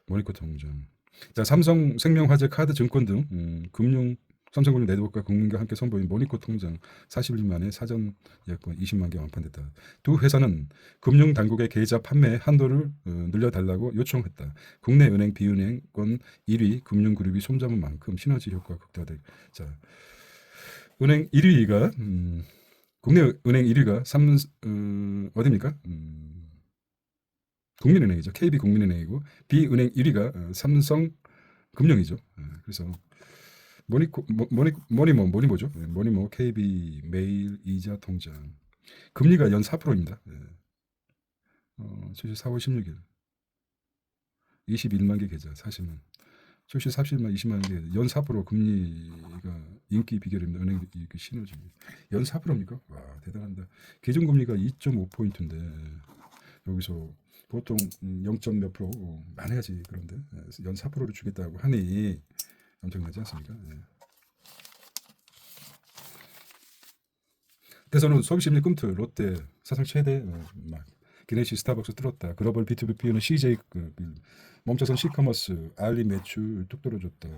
모니코 통장. 자, 삼성생명화재, 카드, 증권 등 삼성금융 네트워크가 국민과 함께 선보인 모니코 통장 40일 만에 사전 예약권 20만 개 완판됐다. 두 회사는 금융당국의 계좌 판매 한도를 늘려달라고 요청했다. 국내 은행 비은행권 1위 금융그룹이 손잡은 만큼 시너지 효과가 극대화돼. 자, 은행 1위가 국내 은행 1위가 어디입니까? 국민은행이죠. KB 국민은행이고 비은행 1위가 삼성금융이죠. 그래서 모니모죠. 모니모 KB 매일 이자 통장 금리가 연 4%입니다. 출시 4월 16일 21만 개 계좌 40만 출시 30만 20만 개 연 4% 금리가 인기 비결입니다. 은행 시너지 연 4%입니까? 와 대단합니다. 기준금리가 2.5포인트인데 여기서 보통 0. 몇 프로 많아야지. 그런데 연 4%를 주겠다고 하니 엄청나지 않습니까? 대선은 소비심리 꿈틀 롯데 사상 최대 기네시 스타벅스 뚫었다. 글로벌 B2B 피우는 CJ 멈춰선 시커머스 알리 매출 뚝 떨어졌다.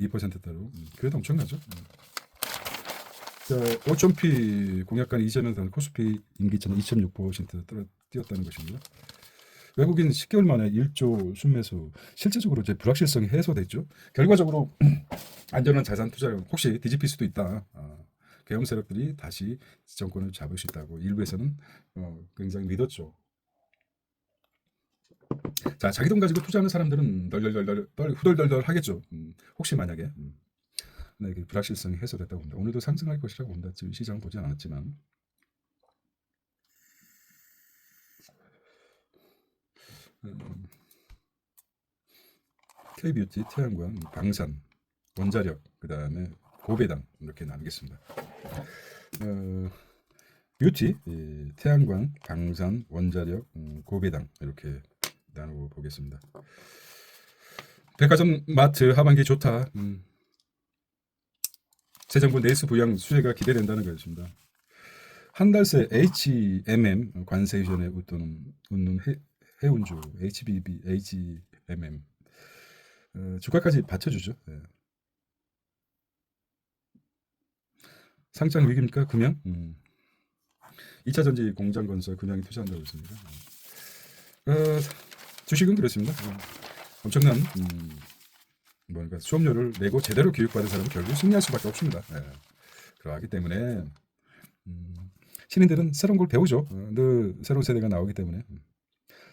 2%대로 그래도 엄청나죠. 자, 오촌피 공약관 이전에 코스피 임기차는 2.6% 뛰었다는 것입니다. 외국인 10개월 만에 1조 순매수 실제적으로 이제 불확실성이 해소됐죠. 결과적으로 안전한 자산 투자를 혹시 뒤집힐 수도 있다. 계엄 세력들이 다시 정권을 잡을 수 있다고 일부에서는 굉장히 믿었죠. 자, 자기 돈 가지고 투자하는 사람들은 후덜덜덜 하겠죠. 혹시 만약에 불확실성이 해소됐다고 봅니다. 오늘도 상승할 것이라고 봅니다. 지금 시장 보지 않았지만. K뷰티, 태양광, 방산, 원자력, 그 다음에 고배당 이렇게 나누겠습니다. 뷰티, 태양광, 방산, 원자력, 고배당 이렇게 나누어 보겠습니다. 백화점 마트 하반기 좋다. 새 정부 내수 부양 수혜가 기대된다는 것입니다. 한 달 새 HMM 관세 이전에 웃는 해운주 HBB, HMM 주가까지 받쳐주죠. 상장 위기입니까? 금연? 2차 전지 공장 건설 금연이 투자한다고 했습니다. 주식은 그렇습니다. 엄청난 뭔가 수업료를 내고 제대로 교육받은 사람은 결국 승리할 수밖에 없습니다. 그러하기 때문에 신인들은 새로운 걸 배우죠. 늘 새로운 세대가 나오기 때문에.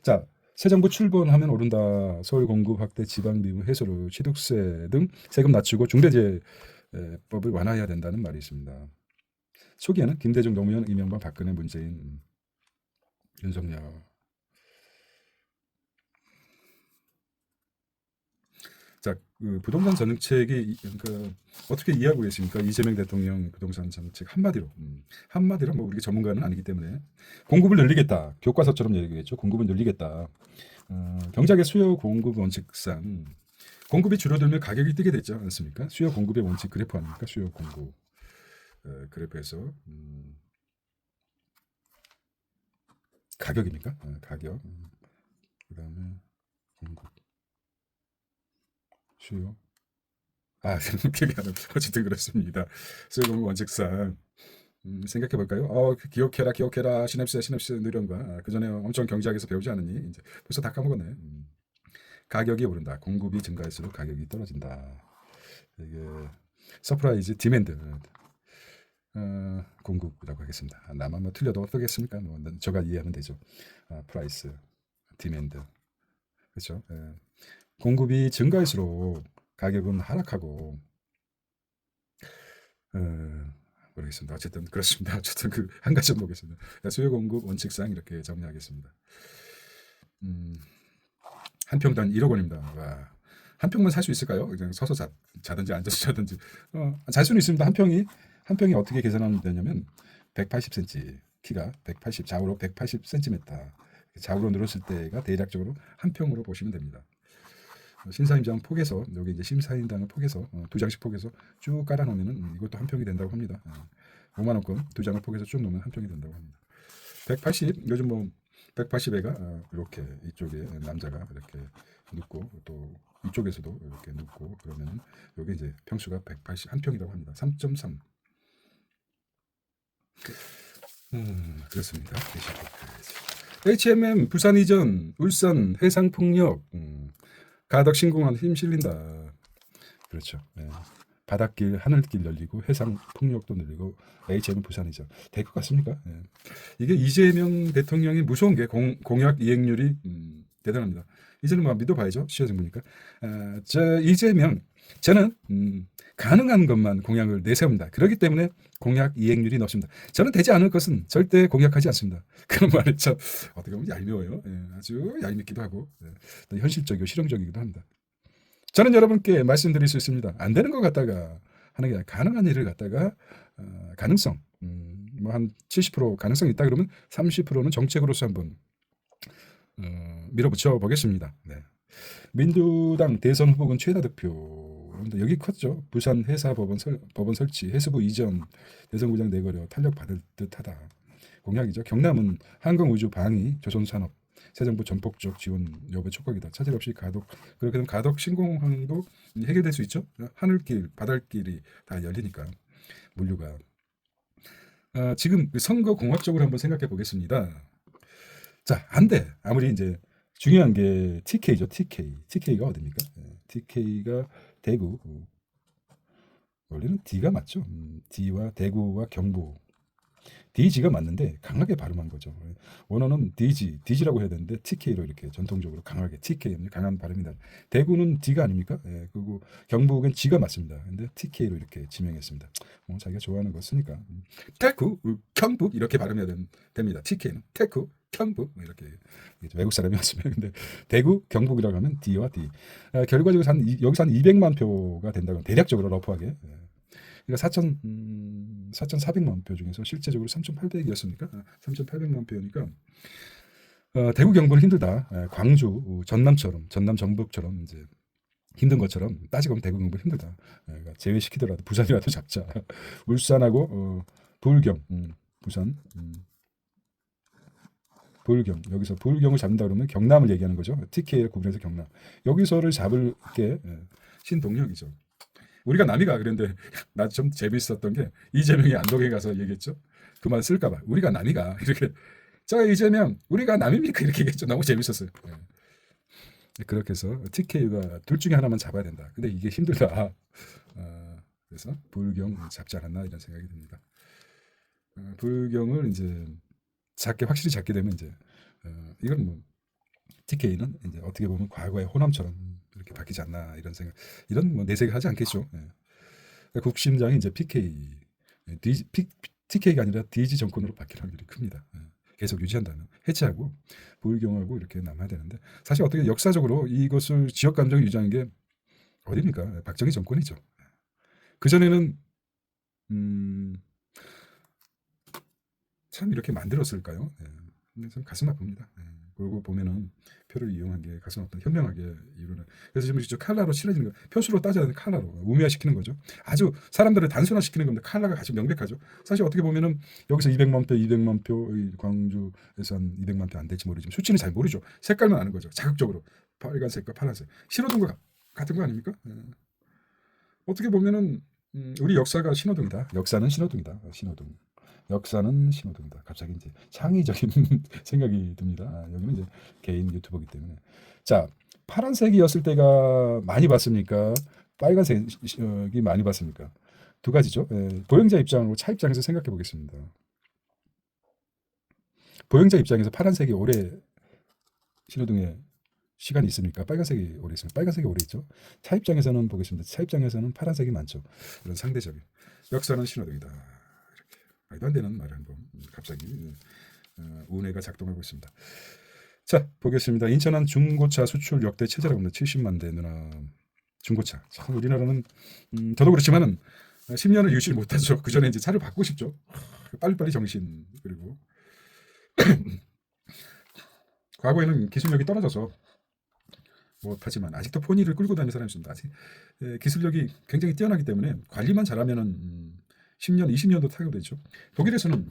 자, 새 정부 출범하면 오른다. 서울 공급 확대, 지방 미분 해소로 취득세 등 세금 낮추고 중대재해법을 완화해야 된다는 말이 있습니다. 초기에는 김대중, 노무현, 이명박, 박근혜, 문재인, 윤석열. 자, 그 부동산 정책이 그러니까 어떻게 이해하고 계십니까? 이재명 대통령 부동산 정책 한마디로 한마디로 뭐 우리가 전문가는 아니기 때문에 공급을 늘리겠다. 교과서처럼 얘기했죠. 공급을 늘리겠다. 경작의 수요 공급 원칙상 공급이 줄어들면 가격이 뛰게 되지 않습니까? 수요 공급의 원칙 그래프 아닙니까? 수요 공급 그래프에서 가격입니까? 가격. 그다음에 공급, 수요. 기억이 안 나. 어쨌든 그렇습니다. 수요 공급 원칙상 생각해 볼까요? 기억해라, 기억해라. 시냅스 이런 거. 그 전에 엄청 경제학에서 배우지 않았니? 이제 벌써 다 까먹었네. 가격이 오른다. 공급이 증가할수록 가격이 떨어진다. 이게 서프라이즈 디맨드 공급이라고 하겠습니다. 나만 뭐 틀려도 어떻겠습니까? 뭐 저가 이해하면 되죠. 프라이스 디맨드 그렇죠. 예. 공급이 증가할수록 가격은 하락하고 모르겠습니다. 어쨌든 그렇습니다. 어쨌든 그 한 가지 보겠습니다. 수요 공급 원칙상 이렇게 정리하겠습니다. 한 평당 1억 원입니다. 와. 한 평만 살 수 있을까요? 그냥 서서 자든지 앉아서 자든지 잘 수는 있습니다. 한 평이 어떻게 계산하면 되냐면 180cm 키가 180 좌우로 180cm 좌우로 늘었을 때가 대략적으로 한 평으로 보시면 됩니다. 심사임당 폭에서 여기 이제 심사임당을 폭에서 두 장씩 폭에서 쭉 깔아놓으면은 이것도 한 평이 된다고 합니다. 5만 원권 두 장을 폭에서 쭉 놓으면 한 평이 된다고 합니다. 180 요즘 뭐 180애가 이렇게 이쪽에 남자가 이렇게 눕고 또 이쪽에서도 이렇게 눕고 그러면은 여기 이제 평수가 180 한 평이라고 합니다. 3.3 그렇습니다. HMM 부산 이전 울산 해상 폭력 가덕 신공항 힘 실린다. 그렇죠. 네. 바닷길 하늘길 열리고 해상 폭력도 늘리고 HMM 부산 이전 될 것 같습니까? 네. 이게 이재명 대통령이 무서운 게 공약 이행률이 대단합니다. 이제는 뭐 믿어봐야죠. 시험 보니까 이재명 저는 가능한 것만 공약을 내세웁니다. 그렇기 때문에 공약 이행률이 높습니다. 저는 되지 않을 것은 절대 공약하지 않습니다. 그런 말이 참 어떻게 보면 얄미워요. 예, 아주 얄밉기도 하고 또 현실적이고 실용적이기도 합니다. 저는 여러분께 말씀드릴 수 있습니다. 안 되는 것 같다가 하는 게 아니라 가능한 일을 갖다가 가능성 뭐 한 70% 가능성이 있다 그러면 30%는 정책으로서 한번 밀어붙여 보겠습니다. 네. 민주당 대선 후보군 최다 득표 여기 컸죠. 부산 해사법원 법원 설치, 해수부 이전, 대선구장 내거려 탄력받을 듯하다. 공약이죠. 경남은 항공우주 방위, 조선산업, 새 정부 전폭적 지원 여부 촉각이다. 차질 없이 가덕 그렇게 되면 가덕 신공항도 해결될 수 있죠. 하늘길, 바닷길이 다 열리니까 물류가. 지금 선거 공학적으로 한번 생각해 보겠습니다. 자, 안 돼. 아무리 이제 중요한 게 TK죠. TK가 어딥니까? TK가 대구. 원래는 D가 맞죠. D와 대구와 경북. DG가 맞는데 강하게 발음한 거죠. 원어는 DG라고 해야 되는데 TK로 이렇게 전통적으로 강하게 TK 강한 발음이다. 대구는 D가 아닙니까? 그리고 경북은 G가 맞습니다. 근데 TK로 이렇게 지명했습니다. 자기가 좋아하는 거 쓰니까 대구, 경북 이렇게 발음해야 됩니다. TK는 대구, 경북 이렇게 외국 사람이었으면 근데 대구, 경북이라고 하면 D와 D. 결과적으로 여기서 한 200만 표가 된다고 대략적으로 러프하게. 그러니까 4,400만 표 중에서 실제적으로 3,800이었습니까? 3,800만 표니까 대구 경북은 힘들다. 광주, 전남처럼 전남 전북처럼 이제 힘든 것처럼 따지고 보면 대구 경북 힘들다. 그러니까 제외시키더라도 부산이라도 잡자. 울산하고 부울경, 부산, 부울경 여기서 부울경을 잡는다 그러면 경남을 얘기하는 거죠. TK를 구분해서 경남. 여기서를 잡을 게 신동력이죠. 우리가 남이가 그런데 나 좀 재밌었던 게 이재명이 안동에 가서 얘기했죠. 그 말 쓸까봐 우리가 남이가 이렇게 저 이재명 우리가 남입니까 이렇게 얘기했죠. 너무 재밌었어요. 그렇게 해서 TK가 둘 중에 하나만 잡아야 된다. 근데 이게 힘들다. 그래서 불경 잡지 않았나 이런 생각이 듭니다. 불경을 이제 확실히 잡게 되면 이제 이건 뭐 TK는 이제 어떻게 보면 과거의 호남처럼 이렇게 바뀌지 않나 이런 생각 이런 뭐 내색을 하지 않겠죠. 그러니까 국심장이 이제 TK가 아니라 DG 정권으로 바뀔 확률이 큽니다. 계속 유지한다면 해체하고 불경하고 이렇게 남아야 되는데 사실 어떻게 역사적으로 이것을 지역 감정을 유지하는 게 어딥니까? 박정희 정권이죠. 그 전에는 음, 참 이렇게 만들었을까요? 예. 근데 참 가슴 아픕니다. 예. 그러고 보면은 표를 이용한 게 가슴 아픈 현명하게 이루는. 그래서 지금 저 칼라로 칠해지는 거, 표수로 따져야 칼라로 우미화시키는 거죠. 아주 사람들을 단순화시키는 겁니다. 칼라가 아주 명백하죠. 사실 어떻게 보면은 여기서 200만 표, 200만 표, 광주에서 한 200만 표 안 될지 모르지만 수치는 잘 모르죠. 색깔만 아는 거죠. 자극적으로 빨간색과 파란색. 신호등과 같은 거 아닙니까? 예. 어떻게 보면은 우리 역사가 신호등이다. 역사는 신호등이다. 신호등. 역사는 신호등이다. 갑자기 이제 창의적인 생각이 듭니다. 여기는 이제 개인 유튜버기 때문에. 자, 파란색이었을 때가 많이 봤습니까? 빨간색이 많이 봤습니까? 두 가지죠. 예, 보행자 입장으로 차 입장에서 생각해 보겠습니다. 보행자 입장에서 파란색이 오래 신호등에 시간이 있습니까? 빨간색이 오래 있습니다. 빨간색이 오래 있죠. 차 입장에서는 보겠습니다. 차 입장에서는 파란색이 많죠. 이런 상대적인 역사는 신호등이다. 이렇게 말도 안 되는 말을 한번 갑자기 운해가 작동하고 있습니다. 자, 보겠습니다. 인천한 중고차 수출 역대 최저라고 합니다. 70만 대 누나 중고차. 참 우리나라는 저도 그렇지만은 10년을 유지를 못하죠. 그 전에 이제 차를 바꾸고 싶죠. 빨리빨리 정신. 그리고 과거에는 기술력이 떨어져서 못하지만 아직도 포니를 끌고 다니는 사람이 있습니다. 아직 기술력이 굉장히 뛰어나기 때문에 관리만 잘하면은 10년, 20년도 타고 되죠. 독일에서는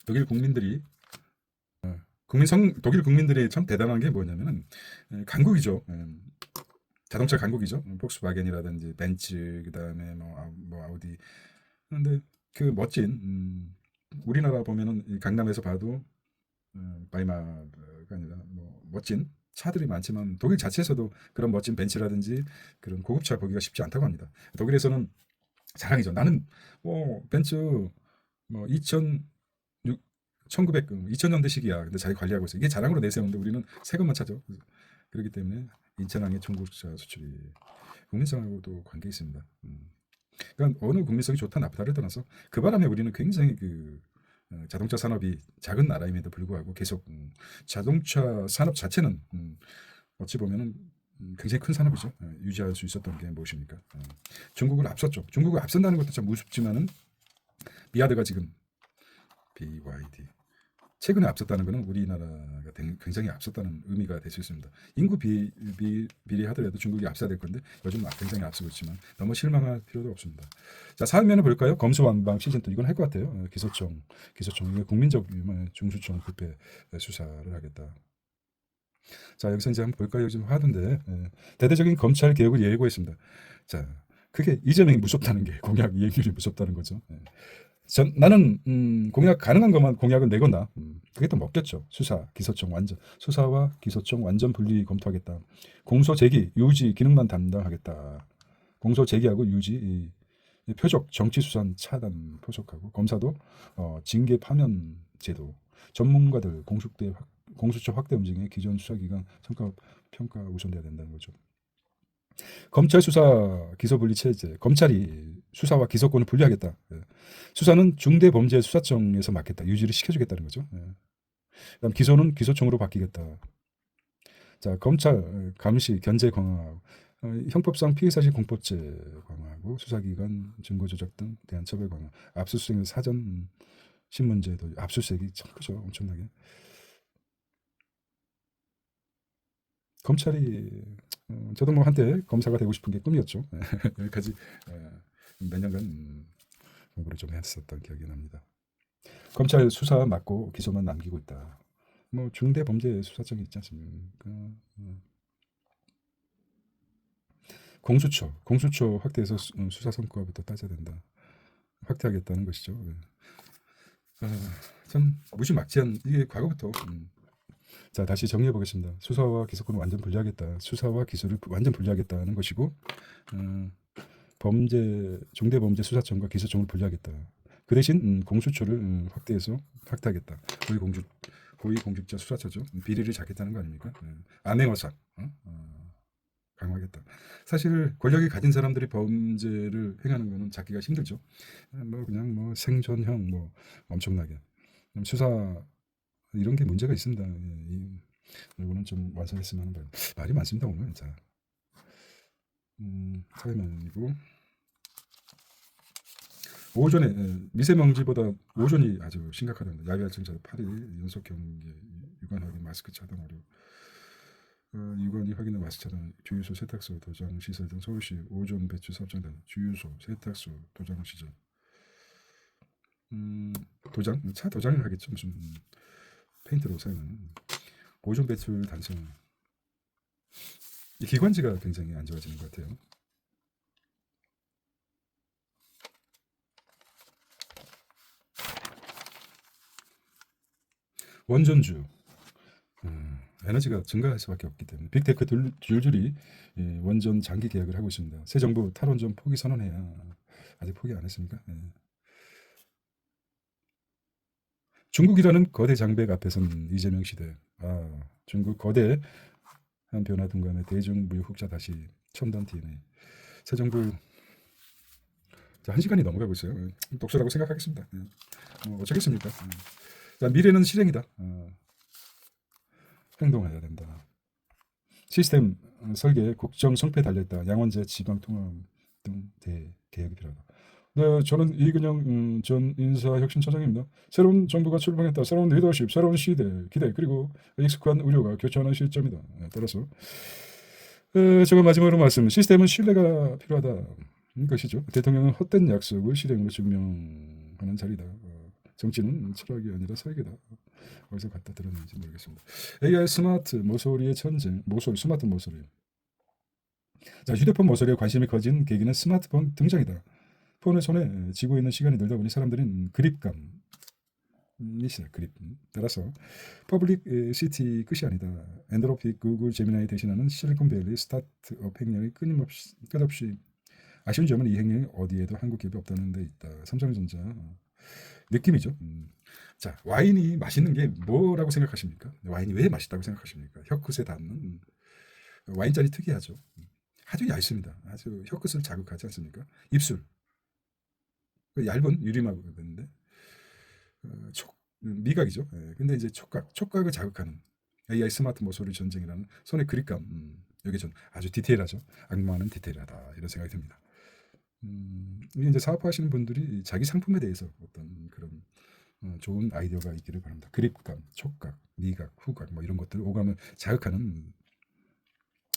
독일 국민들이 독일 국민들이 참 대단한 게 뭐냐면은 강국이죠. 자동차 강국이죠. 폭스바겐이라든지 벤츠, 그다음에 뭐 아우디. 그런데 그 멋진 우리나라 보면은 강남에서 봐도 바이마가 아니라 뭐 멋진 차들이 많지만 독일 자체에서도 그런 멋진 벤츠라든지 그런 고급차 보기가 쉽지 않다고 합니다. 독일에서는 자랑이죠. 나는 벤츠 뭐 2006 1900 2000년대식이야. 근데 잘 관리하고 있어. 이게 자랑으로 내세우는데 우리는 새 것만 차죠. 그렇기 때문에 인천항의 중고차 수출이 국민성하고도 관계 있습니다. 그러니까 어느 국민성이 좋다 나쁘다를 떠나서 그 바람에 우리는 굉장히 자동차 산업이 작은 나라임에도 불구하고 계속 자동차 산업 자체는 어찌 보면은 굉장히 큰 산업이죠. 유지할 수 있었던 게 무엇입니까? 중국을 앞섰죠. 중국을 앞선다는 것도 참 우습지만은 미아드가 지금 BYD 최근에 앞섰다는 것은 우리나라가 굉장히 앞섰다는 의미가 될 수 있습니다. 인구 비례하더라도 중국이 앞서야 될 건데 요즘 굉장히 앞서고 있지만 너무 실망할 필요도 없습니다. 자, 사안면을 볼까요? 검수완박 시즌2 이건 할 것 같아요. 기소청 이게 국민적 중수청 부패 수사를 하겠다. 자, 여기서 이제 한번 볼까요? 요즘 하던데 대대적인 검찰 개혁을 예고했습니다. 자, 그게 이재명이 무섭다는 게 공약 이행률이 무섭다는 거죠. 나는 공약 가능한 것만 공약을 내거나 그게 또 먹겠죠. 수사와 기소청 완전 분리 검토하겠다. 공소 제기, 유지 기능만 담당하겠다. 공소 제기하고 유지, 표적, 정치 수산 차단 포석하고 검사도 징계 파면 제도, 전문가들 공수처 확대 움직임에 기존 수사기관 평가 우선돼야 된다는 거죠. 검찰 수사 기소 분리 체제, 검찰이 수사와 기소권을 분리하겠다. 수사는 중대범죄수사청에서 맡겠다. 유지를 시켜주겠다는 거죠. 그다음 기소는 기소청으로 바뀌겠다. 자, 검찰 감시 견제 강화하고 형법상 피해사실 공포죄 강화하고 수사기관 증거 조작 등 대한 처벌 강화. 압수수색 사전 신문제도 압수수색이 참 크죠. 엄청나게. 검찰이 저도 뭐 한때 검사가 되고 싶은 게 꿈이었죠. 여기까지 몇 년간 공부를 좀 했었던 기억이 납니다. 검찰 수사 맡고 기소만 남기고 있다. 뭐 중대범죄수사청이 있지 않습니까? 공수처 확대해서 수사 성과부터 따져야 된다. 확대하겠다는 것이죠. 참 무지막지한 이게 과거부터. 자, 다시 정리해 보겠습니다. 수사와 기소권을 완전 분리하겠다. 수사와 기소를 완전 분리하겠다는 것이고, 중대범죄 수사청과 기소청을 분리하겠다. 그 대신 공수처를 확대하겠다. 고위공직자 수사처죠. 비리를 잡겠다는 거 아닙니까? 안행어사 강화하겠다. 사실 권력이 가진 사람들이 범죄를 행하는 거는 잡기가 힘들죠. 그냥 생존형 엄청나게 수사 이런 게 문제가 있습니다. 이거는 좀 완성했으면 하는 말이 많습니다 오늘. 자, 타이머이고 오존에 미세먼지보다 오존이 아주 심각하다는 야외 활동자 8일 연속 경계 유관 확인 마스크 차단 어려 유관이 확인된 마스크 차단 주유소 세탁소 도장 시설 등 서울시 오존 배출 사업장 등 주유소 세탁소 도장 시설 도장 차 도장을 하겠죠 무슨 페인트로 사용하는 오존 배출 단성 이 기관지가 굉장히 안 좋아지는 것 같아요. 원전주 에너지가 증가할 수밖에 없기 때문에 빅테크 줄줄이 원전 장기 계약을 하고 있습니다. 새 정부 탈원전 포기 선언해야 아직 포기 안 했습니까? 중국이라는 거대 장벽 앞에선 이재명 시대. 중국 거대 한 변화 둔감에 대중무역 흑자 다시 첨단 DNA. 새 정부 자, 1시간이 넘어가고 있어요. 독서라고 생각하겠습니다. 어쩌겠습니까? 자, 미래는 실행이다. 행동해야 된다. 시스템 설계, 국정 성패에 달려있다. 양원제, 지방통합 등 대개혁이 필요하다. 네, 저는 이근영 전 인사혁신처장입니다. 새로운 정부가 출범했다. 새로운 리더십, 새로운 시대, 기대, 그리고 익숙한 우려가 교차하는 시점이다. 따라서 제가 마지막으로 말씀, 시스템은 신뢰가 필요하다. 것이죠. 대통령은 헛된 약속을 실행으로 증명하는 자리다. 정치는 철학이 아니라 설계다. 어디서 갖다 들었는지 모르겠습니다. AI 스마트 모서리의 전쟁, 스마트 모서리. 자, 휴대폰 모서리에 관심이 커진 계기는 스마트폰 등장이다. 폰을 손에 쥐고 있는 시간이 늘다 보니 사람들은 그립감, 그립. 따라서 퍼블릭 시티 끝이 아니다. 엔드로픽, 구글, 제미나이 대신하는 실리콘밸리 스타트업 행령이 끝없이 아쉬운 점은 이 행령이 어디에도 한국 기업이 없다는 데 있다. 삼성전자 느낌이죠. 자, 와인이 맛있는 게 뭐라고 생각하십니까? 와인이 왜 맛있다고 생각하십니까? 혀끝에 닿는 와인잔이 특이하죠. 아주 얇습니다. 아주 혀끝을 자극하지 않습니까? 입술 얇은 유리막인데 미각이죠. 근데 이제 촉각을 자극하는 AI 스마트 모서리 전쟁이라는 손의 그립감. 여기 전 아주 디테일하죠. 악마는 디테일하다 이런 생각이 듭니다. 이게 이제 사업하시는 분들이 자기 상품에 대해서 어떤 그런 좋은 아이디어가 있기를 바랍니다. 그립감, 촉각, 미각, 후각 뭐 이런 것들 오감을 자극하는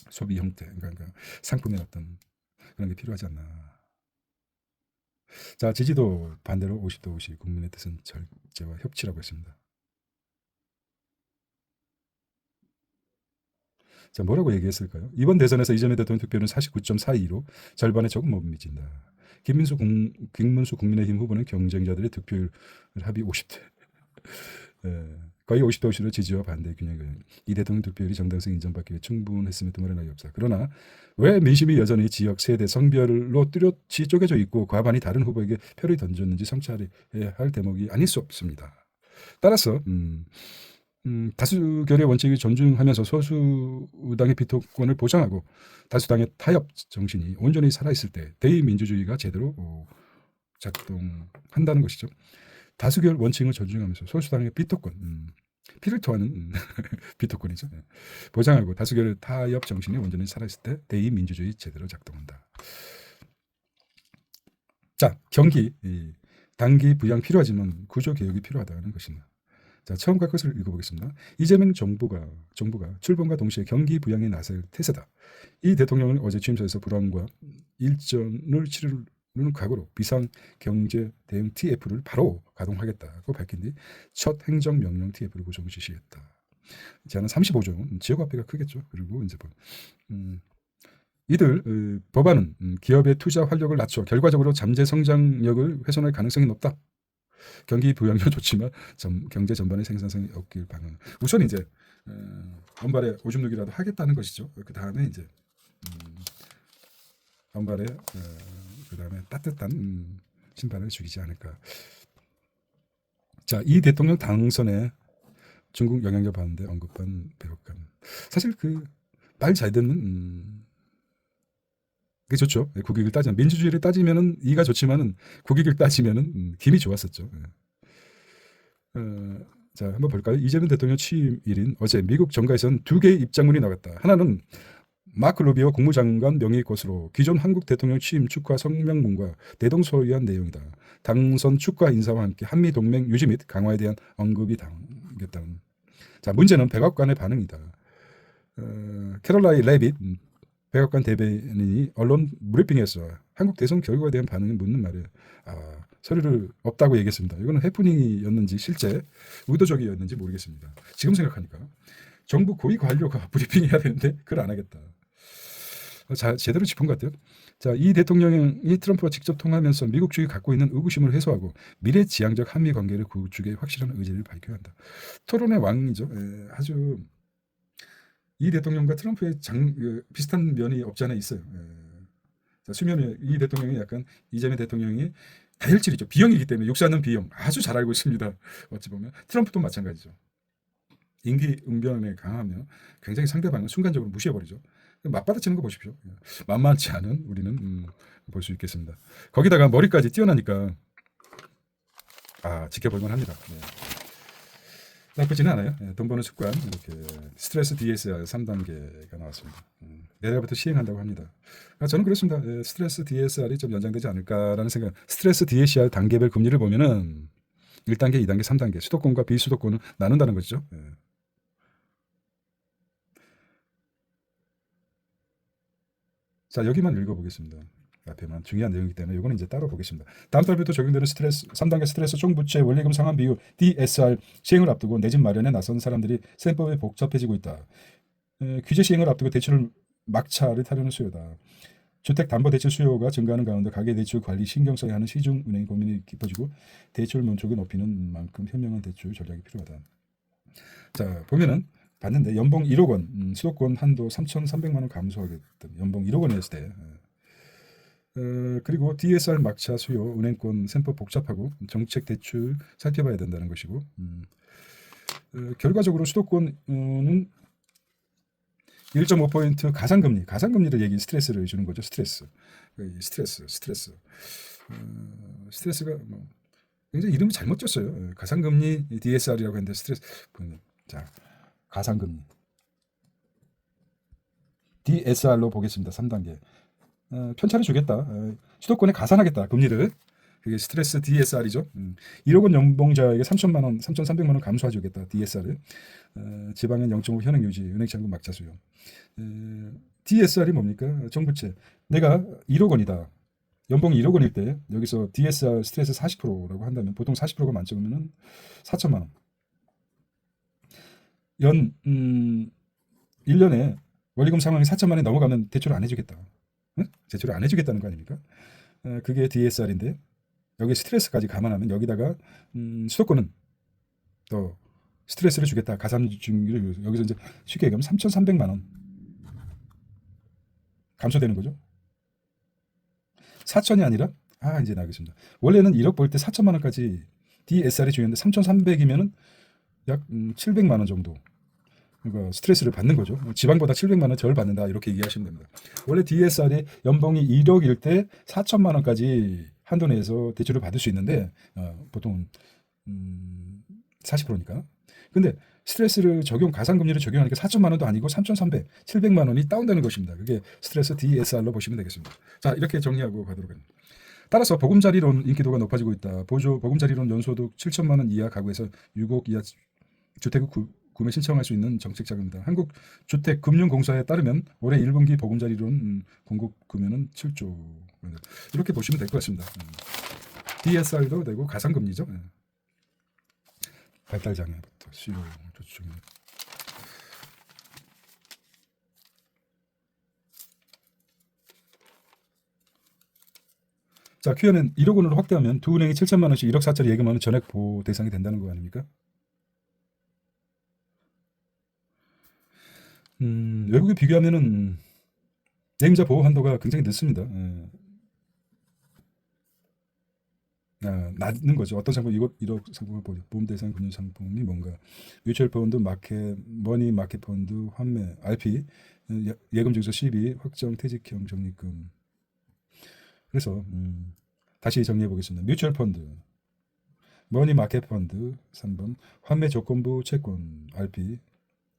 소비 형태, 그러니까 상품의 어떤 그런 게 필요하지 않나. 자, 지지도 반대로 50도 50, 국민의 뜻은 절제와 협치라고 했습니다. 자, 뭐라고 얘기했을까요? 이번 대선에서 이재명 대통령 득표율은 49.42로 절반에 조금 못 미친다. 김문수 국민의힘 후보는 경쟁자들의 득표율 합이 50대. 거의 50대 50로 지지와 반대 균형을. 이 대통령 득표율이 정당성 인정받기 위해 충분했음에도 두말할 나위 없다. 그러나 왜 민심이 여전히 지역, 세대, 성별로 뚜렷이 쪼개져 있고 과반이 다른 후보에게 표를 던졌는지 성찰해야 할 대목이 아닐 수 없습니다. 따라서 다수결의 원칙을 존중하면서 소수당의 비토권을 보장하고 다수당의 타협 정신이 온전히 살아있을 때 대의민주주의가 제대로 작동한다는 것이죠. 다수결 원칙을 존중하면서 소수당의 비토권, 피를 토하는 비토권이죠. 보장하고 다수결의 타협 정신이 온전히 살아있을 때 대의민주주의 제대로 작동한다. 자, 경기, 단기 부양 필요하지만 구조 개혁이 필요하다는 것입니다. 자, 처음과 끝을 읽어보겠습니다. 이재명 정부가 출범과 동시에 경기 부양에 나설 태세다. 이 대통령은 어제 취임사에서 불황과 일전을 치르는 각오로 비상 경제 대응 TF를 바로 가동하겠다고 밝힌 뒤 첫 행정명령 TF를 구성 지시했다. 제안은 35조, 지역화폐가 크겠죠. 그리고 이제 이들 법안은 기업의 투자 활력을 낮춰 결과적으로 잠재 성장력을 훼손할 가능성이 높다. 경기 부양도 좋지만 경제 전반의 생산성이 없길 방안. 우선 이제 원발에 오줌 누기라도 하겠다는 것이죠. 그 다음에 이제 원발에 그 다음에 따뜻한 심판을 주기지 않을까. 자, 이 대통령 당선에 중국 영향력 받는데 언급한 백악관. 사실 그 말 잘 듣는 그게 좋죠. 국익을 따지면 민주주의를 따지면은 이가 좋지만은 국익을 따지면은 김이 좋았었죠. 자, 한번 볼까요? 이재명 대통령 취임일인 어제 미국 정가에서는 두 개의 입장문이 나왔다. 하나는 마크 루비오 국무장관 명의 것으로 기존 한국 대통령 취임 축하 성명문과 대동소이한 내용이다. 당선 축하 인사와 함께 한미 동맹 유지 및 강화에 대한 언급이 담겼다는. 자, 문제는 백악관의 반응이다. 캐롤라인 레빗 백악관 대변인이 언론 브리핑에서 한국 대선 결과에 대한 반응을 묻는 말이에요. 서류를 없다고 얘기했습니다. 이거는 해프닝이었는지 실제 의도적이었는지 모르겠습니다. 지금 생각하니까 정부 고위 관료가 브리핑해야 되는데 그걸 안 하겠다. 자, 제대로 짚은 것 같아요. 자, 이 대통령이 트럼프와 직접 통화하면서 미국 측이 갖고 있는 의구심을 해소하고 미래지향적 한미 관계를 구축에 확실한 의지를 밝혀야 한다. 토론의 왕이죠. 아주 이 대통령과 트럼프의 비슷한 면이 없지 않아 있어요. 자, 수면에 이 대통령이 약간 이재명 대통령이 다혈질이죠. B형이기 때문에 육사는 B형 아주 잘 알고 있습니다. 어찌 보면 트럼프도 마찬가지죠. 임기응변에 강하며 굉장히 상대방을 순간적으로 무시해버리죠. 맞받아치는 거 보십시오. 만만치 않은 우리는 볼 수 있겠습니다. 거기다가 머리까지 뛰어나니까 지켜볼만 합니다. 나쁘지는 않아요. 돈 버는 습관 이렇게 스트레스 DSR 3단계가 나왔습니다. 내일부터 시행한다고 합니다. 저는 그렇습니다. 스트레스 DSR이 좀 연장되지 않을까라는 생각. 스트레스 DSR 단계별 금리를 보면은 1단계, 2단계, 3단계 수도권과 비수도권을 나눈다는 거죠. 자, 여기만 읽어보겠습니다. 앞에만 중요한 내용이기 때문에 이거는 이제 따로 보겠습니다. 다음 달부터 적용되는 스트레스 3단계 스트레스 총부채 원리금 상환 비율 DSR 시행을 앞두고 내 집 마련에 나선 사람들이 셈법이 복잡해지고 있다. 규제 시행을 앞두고 대출을 막차를 타려는 수요다. 주택담보대출 수요가 증가하는 가운데 가계대출 관리 신경 써야 하는 시중은행 고민이 깊어지고 대출 면적을 높이는 만큼 현명한 대출 전략이 필요하다. 자, 보면은 봤는데 연봉 1억 원, 수도권 한도 3,300만 원 감소하겠다. 연봉 1억 원이었을 때. 그리고 DSR 막차 수요, 은행권 셈법 복잡하고 정책 대출 살펴봐야 된다는 것이고 결과적으로 수도권은 1.5포인트 가산금리를 얘기 스트레스를 주는 거죠. 스트레스가 뭐 굉장히 이름이 잘못 졌어요. 가산금리 DSR이라고 했는데 스트레스. 자, 가산금리 DSR로 보겠습니다. 3단계 편차를 주겠다. 수도권에 가산하겠다. 금리를. 그게 스트레스 DSR이죠. 1억 원 연봉자에게 3천만 원, 3,300만 원 감소해 주겠다. DSR을. 지방은 0.5 현행 유지, 은행 잔금 막차 수요. DSR이 뭡니까? 정부채. 내가 1억 원이다. 연봉이 1억 원일 때 여기서 DSR 스트레스 40%라고 한다면 보통 40%가 만점이면 4천만 원. 1년에 원리금 상황이 4천만 원이 넘어가면 대출을 안 해주겠다. 대출을 안 해주겠다는 거 아닙니까? 그게 DSR인데 여기 스트레스까지 감안하면 여기다가 수도권은 더 스트레스를 주겠다. 가산중기를 여기서 이제 쉽게 얘기하면 3,300만 원 감소되는 거죠. 4천이 아니라 이제 나가겠습니다. 원래는 1억 벌 때 4천만 원까지 DSR이 중요한데 3,300이면은 약 700만 원 정도. 그러니까 스트레스를 받는 거죠. 지방보다 700만 원 덜 받는다 이렇게 얘기하시면 됩니다. 원래 DSR이 연봉이 1억일 때 4천만 원까지 한도 내에서 대출을 받을 수 있는데 보통 40%니까. 근데 스트레스를 가산금리를 적용하니까 4천만 원도 아니고 3,300, 700만 원이 다운되는 것입니다. 그게 스트레스 DSR로 보시면 되겠습니다. 자, 이렇게 정리하고 가도록 합니다. 따라서 보금자리론 인기도가 높아지고 있다. 보금자리론 연소득 7천만 원 이하 가구에서 6억 이하 주택을 구매 신청할 수 있는 정책 자금입니다. 한국주택금융공사에 따르면 올해 1분기 보금자리론 공급 금액은 7조. 이렇게 보시면 될 것 같습니다. DSR도 되고 가산금리죠. 발달장애부터 수요 조축. 자, Q는 1억 원으로 확대하면 두 은행이 7천만 원씩 1억 4짜리 예금하는 전액 보호 대상이 된다는 거 아닙니까? 외국에 비교하면은 내임자 보호 한도가 굉장히 늦습니다. 낮는 거죠. 어떤 상품, 1억 상품을 보죠. 보험 대상 금융 상품이 뭔가 뮤추얼 펀드, 머니 마켓 펀드, 환매, RP, 예금 증서 CB, 확정 퇴직형 적립금. 그래서 다시 정리해 보겠습니다. 뮤추얼 펀드, 머니 마켓 펀드 3번, 환매 조건부 채권 RP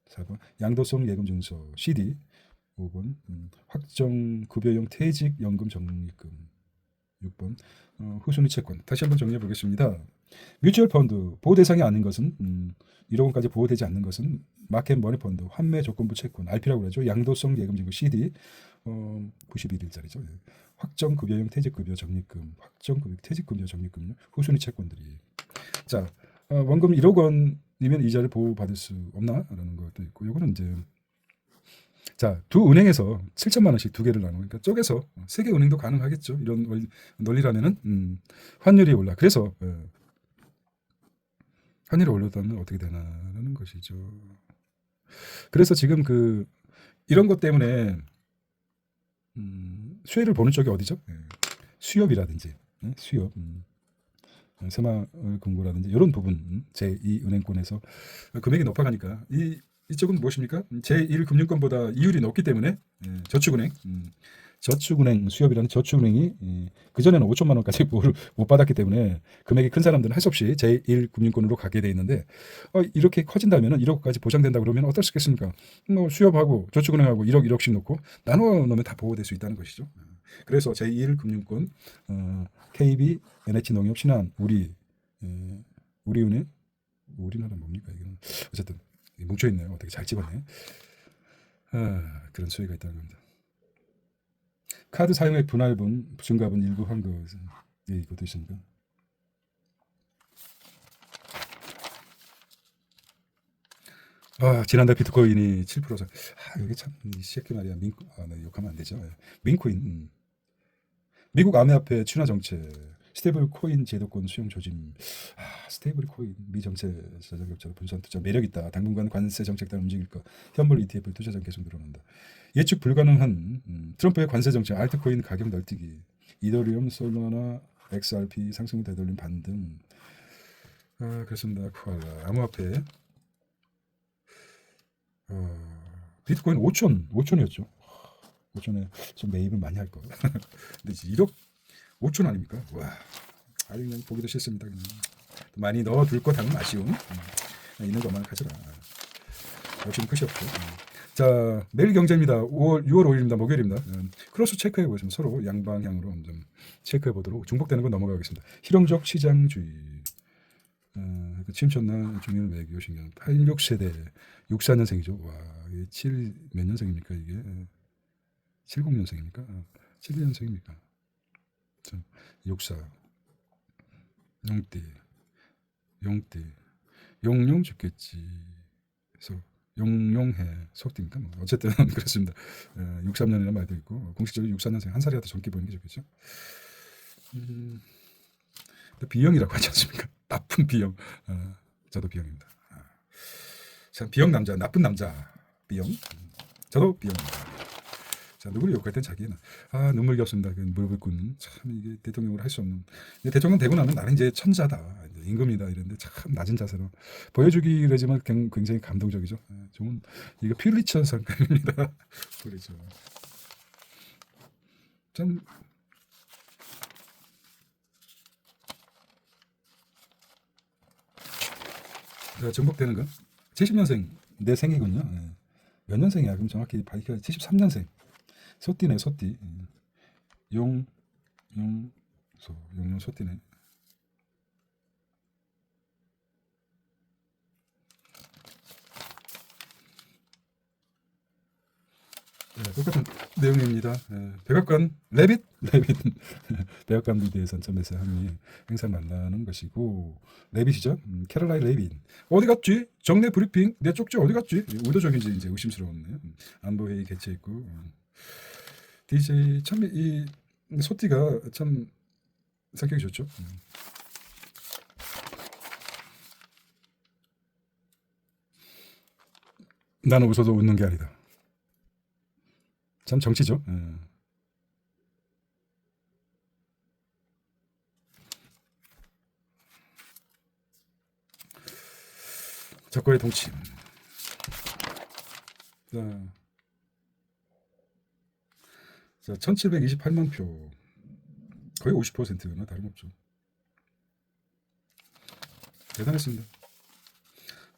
4번, 양도성 예금 증서 CD, 5번 확정 급여용 퇴직연금 적립금. 6번 후순위 채권. 다시 한번 정리해 보겠습니다. 뮤추얼 펀드 보호 대상이 아닌 것은 1억 원까지 보호되지 않는 것은 마켓 머니 펀드, 환매 조건부 채권, RP라고 그러죠. 양도성 예금지급 CD 91일짜리죠. 확정 급여용 퇴직급여 적립금, 확정 급여 퇴직급여 적립금, 후순위 채권들이. 자, 원금 1억 원이면 이자를 보호받을 수 없나라는 것도 있고, 요거는 이제 자, 두 은행에서 7천만 원씩 두 개를 나누고, 그러니까 쪼개서 세 개 은행도 가능하겠죠. 이런 논리라면은 환율이 올라. 그래서 환율이 올랐다면 어떻게 되나라는 것이죠. 그래서 지금 이런 것 때문에 수혜를 보는 쪽이 어디죠? 수협이라든지 수협, 새마을금고라든지 이런 부분 제2은행권에서 금액이 높아가니까 이쪽은 무엇입니까? 제1금융권보다 이율이 높기 때문에 저축은행 수협이라는 저축은행이 그전에는 5천만 원까지 보호를 못 받았기 때문에 금액이 큰 사람들은 할 수 없이 제1금융권으로 가게 돼 있는데 이렇게 커진다면 1억까지 보장된다 그러면 어떨 수 있겠습니까? 뭐 수협하고 저축은행하고 1억 1억씩 놓고 나눠 놓으면 다 보호될 수 있다는 것이죠. 그래서 제1금융권 KB, NH농협, 신한, 우리은행, 우리나라 뭡니까 이거는 어쨌든 뭉쳐있네요. 어떻게 잘 찍었네. 그런 수혜가 있다는 겁니다. 카드 사용액 분할분 증가분 일부 환급. 이것도 있습니까? 지난달 비트코인이 7%. 여기 참 이 새끼 말이야. 네, 욕하면 안 되죠. 민코인. 미국 암호화폐 친화 정책. 스테이블 코인 제도권 수용 조짐. 스테이블 코인 미정체 자산격차로 분산 투자 매력 있다. 당분간 관세 정책 따라 움직일 것. 현물 ETF 투자장 계속 늘어난다. 예측 불가능한 트럼프의 관세 정책, 알트코인 가격 널뛰기, 이더리움, 솔라나, XRP 상승 되돌림 반등. 그렇습니다. 코알라 암호화폐. 비트코인 5천이었죠. 5천에 좀 매입을 많이 할 거. 근데 1억 5천 아닙니까? 와, 그냥 보기도 싫습니다. 그냥. 많이 넣어둘 것 하면 아쉬움. 있는 것만 가져라. 욕심 끝이 없죠. 자, 내일 경제입니다. 6월 5일입니다. 목요일입니다. 크로스 체크해 보겠습니다. 서로 양방향으로 좀 체크해 보도록. 중복되는 건 넘어가겠습니다. 실용적 시장주의. 침천나 중일 외교 신경. 86세대 64년생이죠. 와, 이게 7 몇 년생입니까 이게? 70년생입니까? 72년생입니까? 64 용띠 용용 죽겠지. 그래서 용용해 속띠입니까? 뭐 어쨌든 그렇습니다. 63년이라는 말도 있고 공식적으로 64년생 한 살이라도 젊게 보이는 게 좋겠죠. B형이라고 하지 않습니까? 나쁜 B형. 저도 B형입니다. 참 B형 남자, 나쁜 남자 B형. 저도 B형입니다. 자, 누구를 욕할 땐 자기는 눈물겹습니다. 물불꾼 참 이게 대통령으로 할 수 없는. 대통령 되고 나면 나는 이제 천자다, 이제 임금이다 이랬는데 참 낮은 자세로 보여주기를 하지만 굉장히 감동적이죠. 좋은 이거 퓰리처 상감입니다. 그렇죠. 참 정복되는 거 70년생 내 생이군요. 몇 년생이야? 그럼 정확히 밝혀야 73년생. 소띠네, 소띠. 용용 소띠네. 똑같은 내용입니다. 백악관 레빗 백악관 미디에 선점에서 한미 행사 만나는 것이고 레빗이죠. 캐롤라인 레빗 어디 갔지? 정례 브리핑 내 쪽지 어디 갔지? 의도적인지 이제 의심스러웠네요. 안보회의 개최했고 DJ 참 이 소띠가 참 성격이 좋죠. 나는 웃어도 웃는 게 아니다. 참 정치죠. 적과의 동침. 자, 1728만 표. 거의 50%나 다름없죠. 대단했습니다.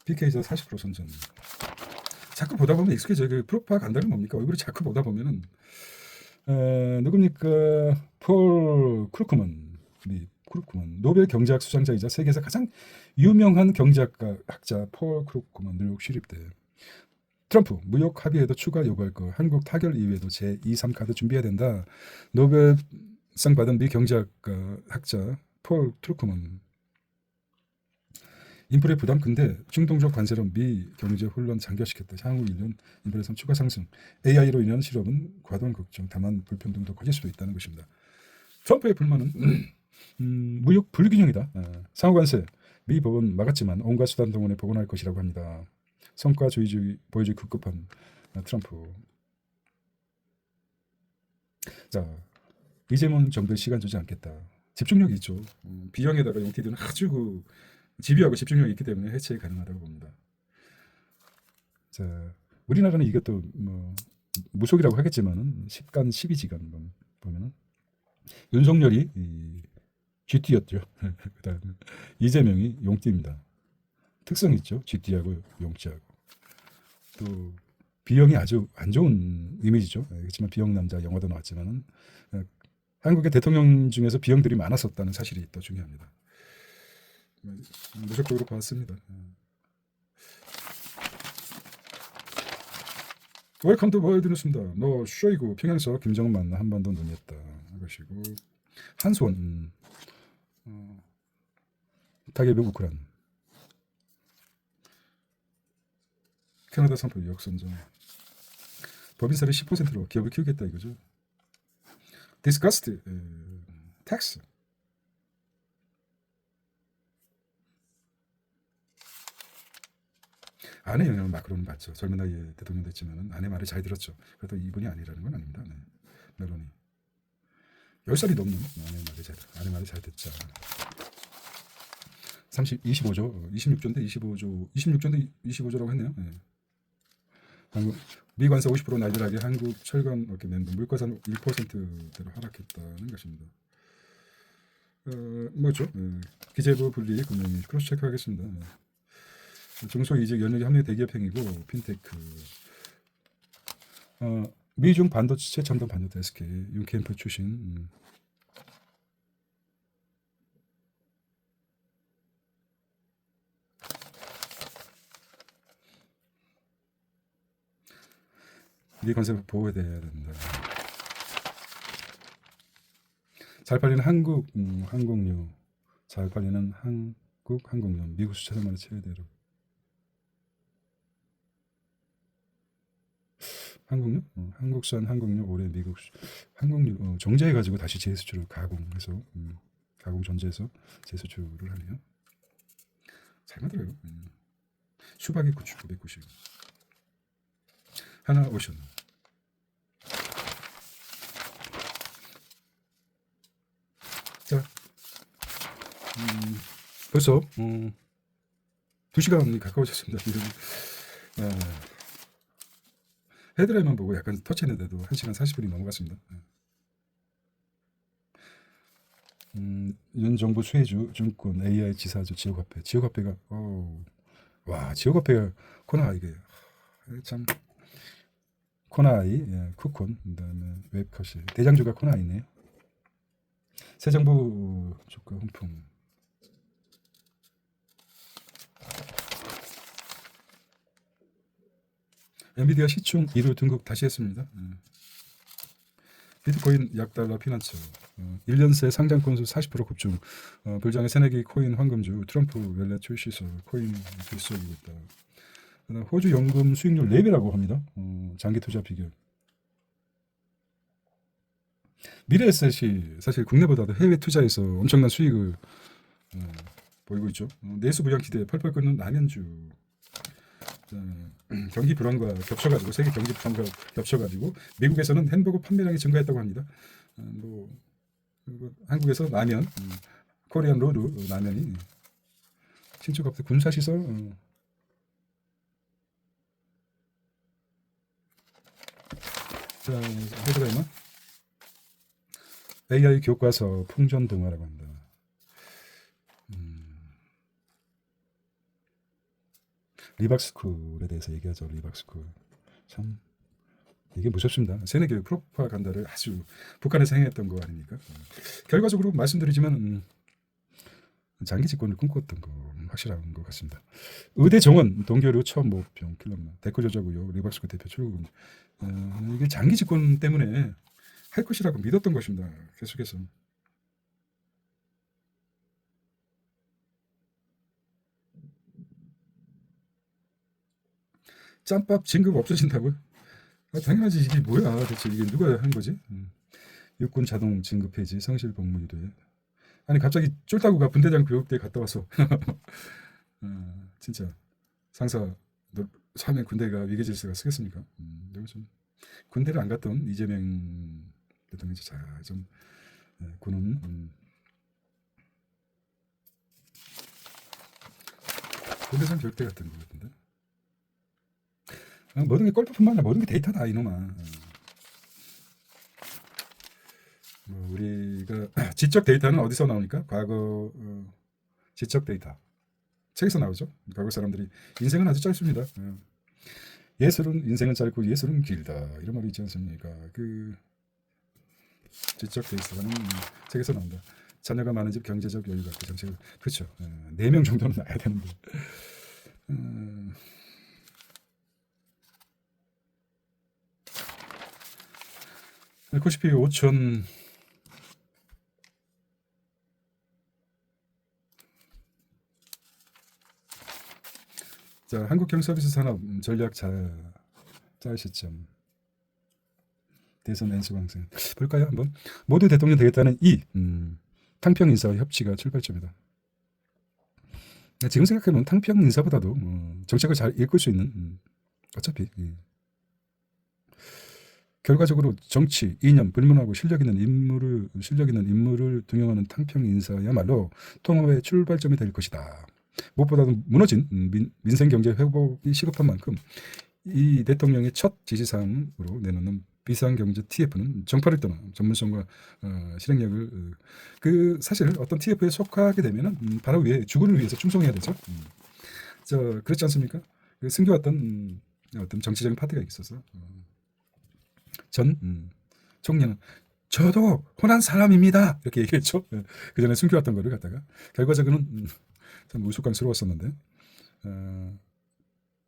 PK에서 40% 선전. 자꾸 보다 보면 익숙해져요. 그 프로파간다는 뭡니까? 얼굴을 자꾸 보다 보면은 누굽니까? 폴 크루크먼, 노벨 경제학 수상자이자 세계에서 가장 유명한 경제학가 학자 폴 크루크먼 뉴욕 시립대. 트럼프 무역 합의에도 추가 요구할 거. 한국 타결 이후에도 제2, 3카드 준비해야 된다. 노벨상 받은 미 경제학가 학자 폴 트루크먼. 인플레 부담 근데 중동적 관세로 미 경제 혼란 장기화시켰다. 향후 1년 인플레이션 추가 상승. AI로 인한 실업은 과도한 걱정. 다만 불평등도 커질 수도 있다는 것입니다. 트럼프의 불만은 무역 불균형이다. 상호관세 미 법은 막았지만 온갖 수단 동원에 복원할 것이라고 합니다. 성과주의 보여주기 급급한 트럼프. 자, 이재명 정부에 시간 주지 않겠다. 집중력이 있죠. 비형에다가 영티들은 아주 집요하고 집중력이 있기 때문에 해체 가능하다고 봅니다. 자, 우리나라는 이게 또 뭐 무속이라고 하겠지만은 10간 12지간 보면은 윤석열이 쥐띠였죠. 그다음에 이재명이 용띠입니다. 특성이 있죠. 쥐띠하고 용띠하고. 또 비형이 아주 안 좋은 이미지죠. 그렇지만 비형 남자 영화도 나왔지만은 한국의 대통령 중에서 비형들이 많았었다는 사실이 또 중요합니다. 무적적으로 봤습니다. 웰컴 투 월드 뉴스입니다. 너 쇼이구 평양서 김정은 만나 한반도 논의했다. 것이고 한수원 타겟의 우크라이나 캐나다 선포 역선정 법인세를 10%로 기업을 키우겠다 이거죠. Disgust tax 아내 영향을 마크론은 받죠. 젊은 나이에 대통령 됐지만 아내 말을 잘 들었죠. 그래도 이분이 아니라는 건 아닙니다. 네. 멜로니 10살이 넘는 아내 말이 잘 듣자. 25조 26조인데 26조인데 25조라고 했네요. 네. 한국 미관세 50% 날벼락에 한국 철강 업계 멤버 물가산 1%대로 하락했다는 것입니다. 뭐죠? 기재부 분리 금융위 크로스 체크하겠습니다. 중소이직 연예계 합류 대기업행위고 핀테크 미중 반도체 최첨단 반도체 SK 윤캠프 출신 미 관세 보호해야 된다. 잘 팔리는 한국 항공유 잘 팔리는 한국 항공유 미국 수차선만의 최대로 항공유? 한국산 항공유 올해 미국 항공유 정제해가지고 다시 재수출을 가공해서 가공 전제해서 재수출을 하네요. 잘 만들어요. 수박이 990 하나 오션 자 벌써 2시간이 가까워졌습니다. 헤드라인만 보고 약간 터치했는데도 1시간 40분이 넘어갔습니다. 윤 정부 수혜주 증권 AI 지사주 지역화폐 지역화폐가 와 지역화폐가 코나 이게 참 코나이 쿠콘 그다음에 웹컷이 대장주가 코나이네요. 새 정부 주가 훈풍 엔비디아 시총 1위 등극 다시 했습니다. 비트코인 약달러 피난처 1년 새 상장 건수 40% 급증 불장의 새내기 코인 황금주 트럼프 웰렛 출시설 코인 들썩이고 있다. 호주 연금 수익률 4배라고 합니다. 장기 투자 비결 미래에셋이 사실 국내보다도 해외 투자에서 엄청난 수익을 보이고 있죠. 내수 부양 기대에 펄펄 끓는 라면주 경기 불안과 겹쳐가지고 세계 경기 불안과 겹쳐가지고 미국에서는 햄버거 판매량이 증가했다고 합니다. 한국에서 라면 코리안 로드 라면이 신축업체 군사시설 자 헤드라인은 AI 교과서 풍전등화라고 합니다. 리박스쿨에 대해서 얘기하죠. 리박스쿨. 참 이게 무섭습니다. 세뇌교육 프로파간다를 아주 북한에서 행했던 거 아닙니까? 결과적으로 말씀드리지만 장기 집권을 꿈꿨던 거 확실한 것 같습니다. 의대 정원 동결 후 처음 모병 킬러만 대거 저자고요. 리박스쿨 대표 출근. 이게 장기 집권 때문에 할 것이라고 믿었던 것입니다. 계속해서. 짬밥 진급 없어진다고요? 당연하지. 이게 뭐야 대체. 이게 누가 한 거지? 육군 자동 진급 폐지 성실 복무 유예. 아니 갑자기 쫄따구가 분대장 교육대 갔다 와서 진짜 상사 너 사면 군대가 위계 질서가 쓰겠습니까? 이거 좀 군대를 안 갔던 이재명 대통령이 좀 군은 군대장 교육대 같은 것 같은데. 모든 게 골프뿐만 아니라 모든 게 데이터다 이놈아. 우리가 지적 데이터는 어디서 나오니까? 과거 지적 데이터 책에서 나오죠. 과거 사람들이 인생은 아주 짧습니다. 예술은 인생은 짧고 예술은 길다 이런 말이 있지 않습니까? 그 지적 데이터는 책에서 나온다. 자녀가 많은 집 경제적 여유가 그 정책을 그렇죠. 4명 정도는 나야 되는데. 90피 5천. 자, 한국경서비스 산업 전략 짤 시점. 대선 N수강생 볼까요 한번? 모두 대통령 되겠다는 이 탕평 인사와 협치가 출발점이다. 지금 생각해보면 탕평 인사보다도 정책을 잘 이끌 수 있는 어차피 결과적으로 정치, 이념, 불문하고 실력 있는 인물을 등용하는 탕평 인사야말로 통합의 출발점이 될 것이다. 무엇보다도 무너진 민생 경제 회복이 시급한 만큼 이 대통령의 첫 지시사항으로 내놓는 비상경제 TF는 정파를 떠나 전문성과 실행력을 그 사실 어떤 TF에 속하게 되면은 바로 위에 주군을 위해서 충성해야 되죠. 그렇지 않습니까? 그 숨겨왔던 어떤 정치적인 파트가 있어서 전 총리는 저도 호난 사람입니다 이렇게 얘기했죠. 그 전에 숨겨왔던 거를 갖다가 결과적으로는 참 우스꽝스러웠었는데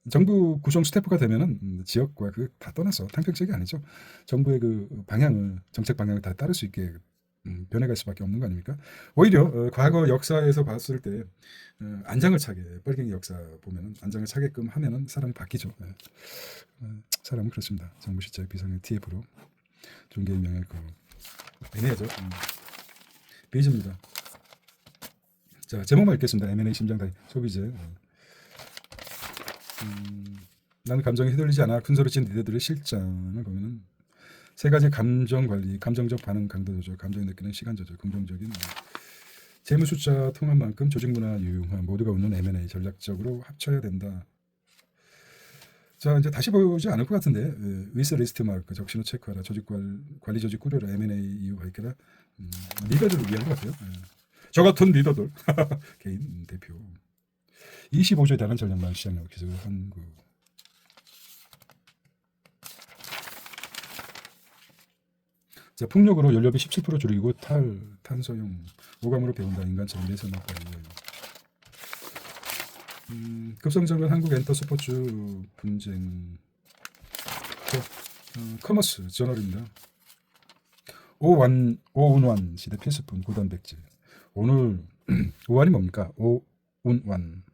정부 구성 스태프가 되면은 지역과 그 다 떠나서 탕평책이 아니죠. 정부의 그 방향을 정책 방향을 다 따를 수 있게 변해갈 수밖에 없는 거 아닙니까? 오히려 과거 역사에서 봤을 때 안장을 차게 뻘갱이 역사 보면은 안장을 차게끔 하면은 사람이 바뀌죠. 사람은 그렇습니다. 정부 시절 비상의 TF로 종교의 명예를 애매하죠. 베이즈입니다. 자, 제목만 읽겠습니다. M&A 심장다이 소비재. 나는 감정에 휘둘리지 않아 큰 소리 친 니들의 실장을 보면은 세 가지 감정 관리, 감정적 반응 강도 조절, 감정이 느끼는 시간 조절, 긍정적인 재무 숫자 통합만큼 조직 문화 유용화 모두가 웃는 M&A 전략적으로 합쳐야 된다. 자, 이제 다시 보지 않을 것 같은데 위스 리스트 마크 적신호 체크하라 조직 관리 조직 꾸려라 M&A 이유 밝혀라 리더들을 위한 것 같아요. 저 같은 리더들 개인 대표 25조에 달하는 전략만 시장력 기술을 한국. 자, 풍력으로 연료비 17% 줄이고 탄소용 오감으로 배운다 인간처럼 내선 나빠요. 급성장한 한국 엔터 스포츠 분쟁. 커머스 저널입니다. 오운완 시대 필수품 고단 백지. 오늘 오완이 뭡니까? 오운완.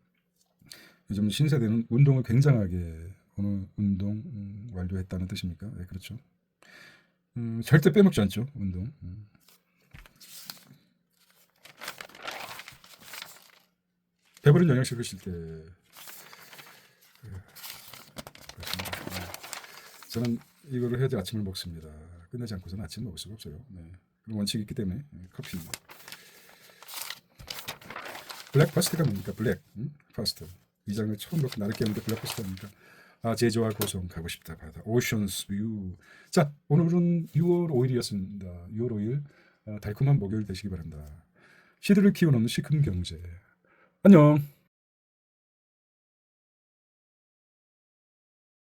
요즘 신세대는 운동을 굉장하게 오늘 운동 완료했다는 뜻입니까? 네, 그렇죠. 절대 빼먹지 않죠, 운동. 배부른 영양식을 쉴 때. 저는 이거를 해야지 아침을 먹습니다. 끝내지 않고서는 아침 먹을 수가 없어요. 그런 원칙이 있기 때문에 커피. 블랙 파스트가 뭡니까? 블랙 파스트. 이 장을 처음 그렇게 나를 깨는데 블랙 파스트가 뭡니까? 제주와 고성 가고 싶다 바다 오션스 뷰. 자, 오늘은 6월 5일이었습니다. 6월 5일 달콤한 목요일 되시기 바랍니다. 시들을 키우는 시큰 경제. 안녕.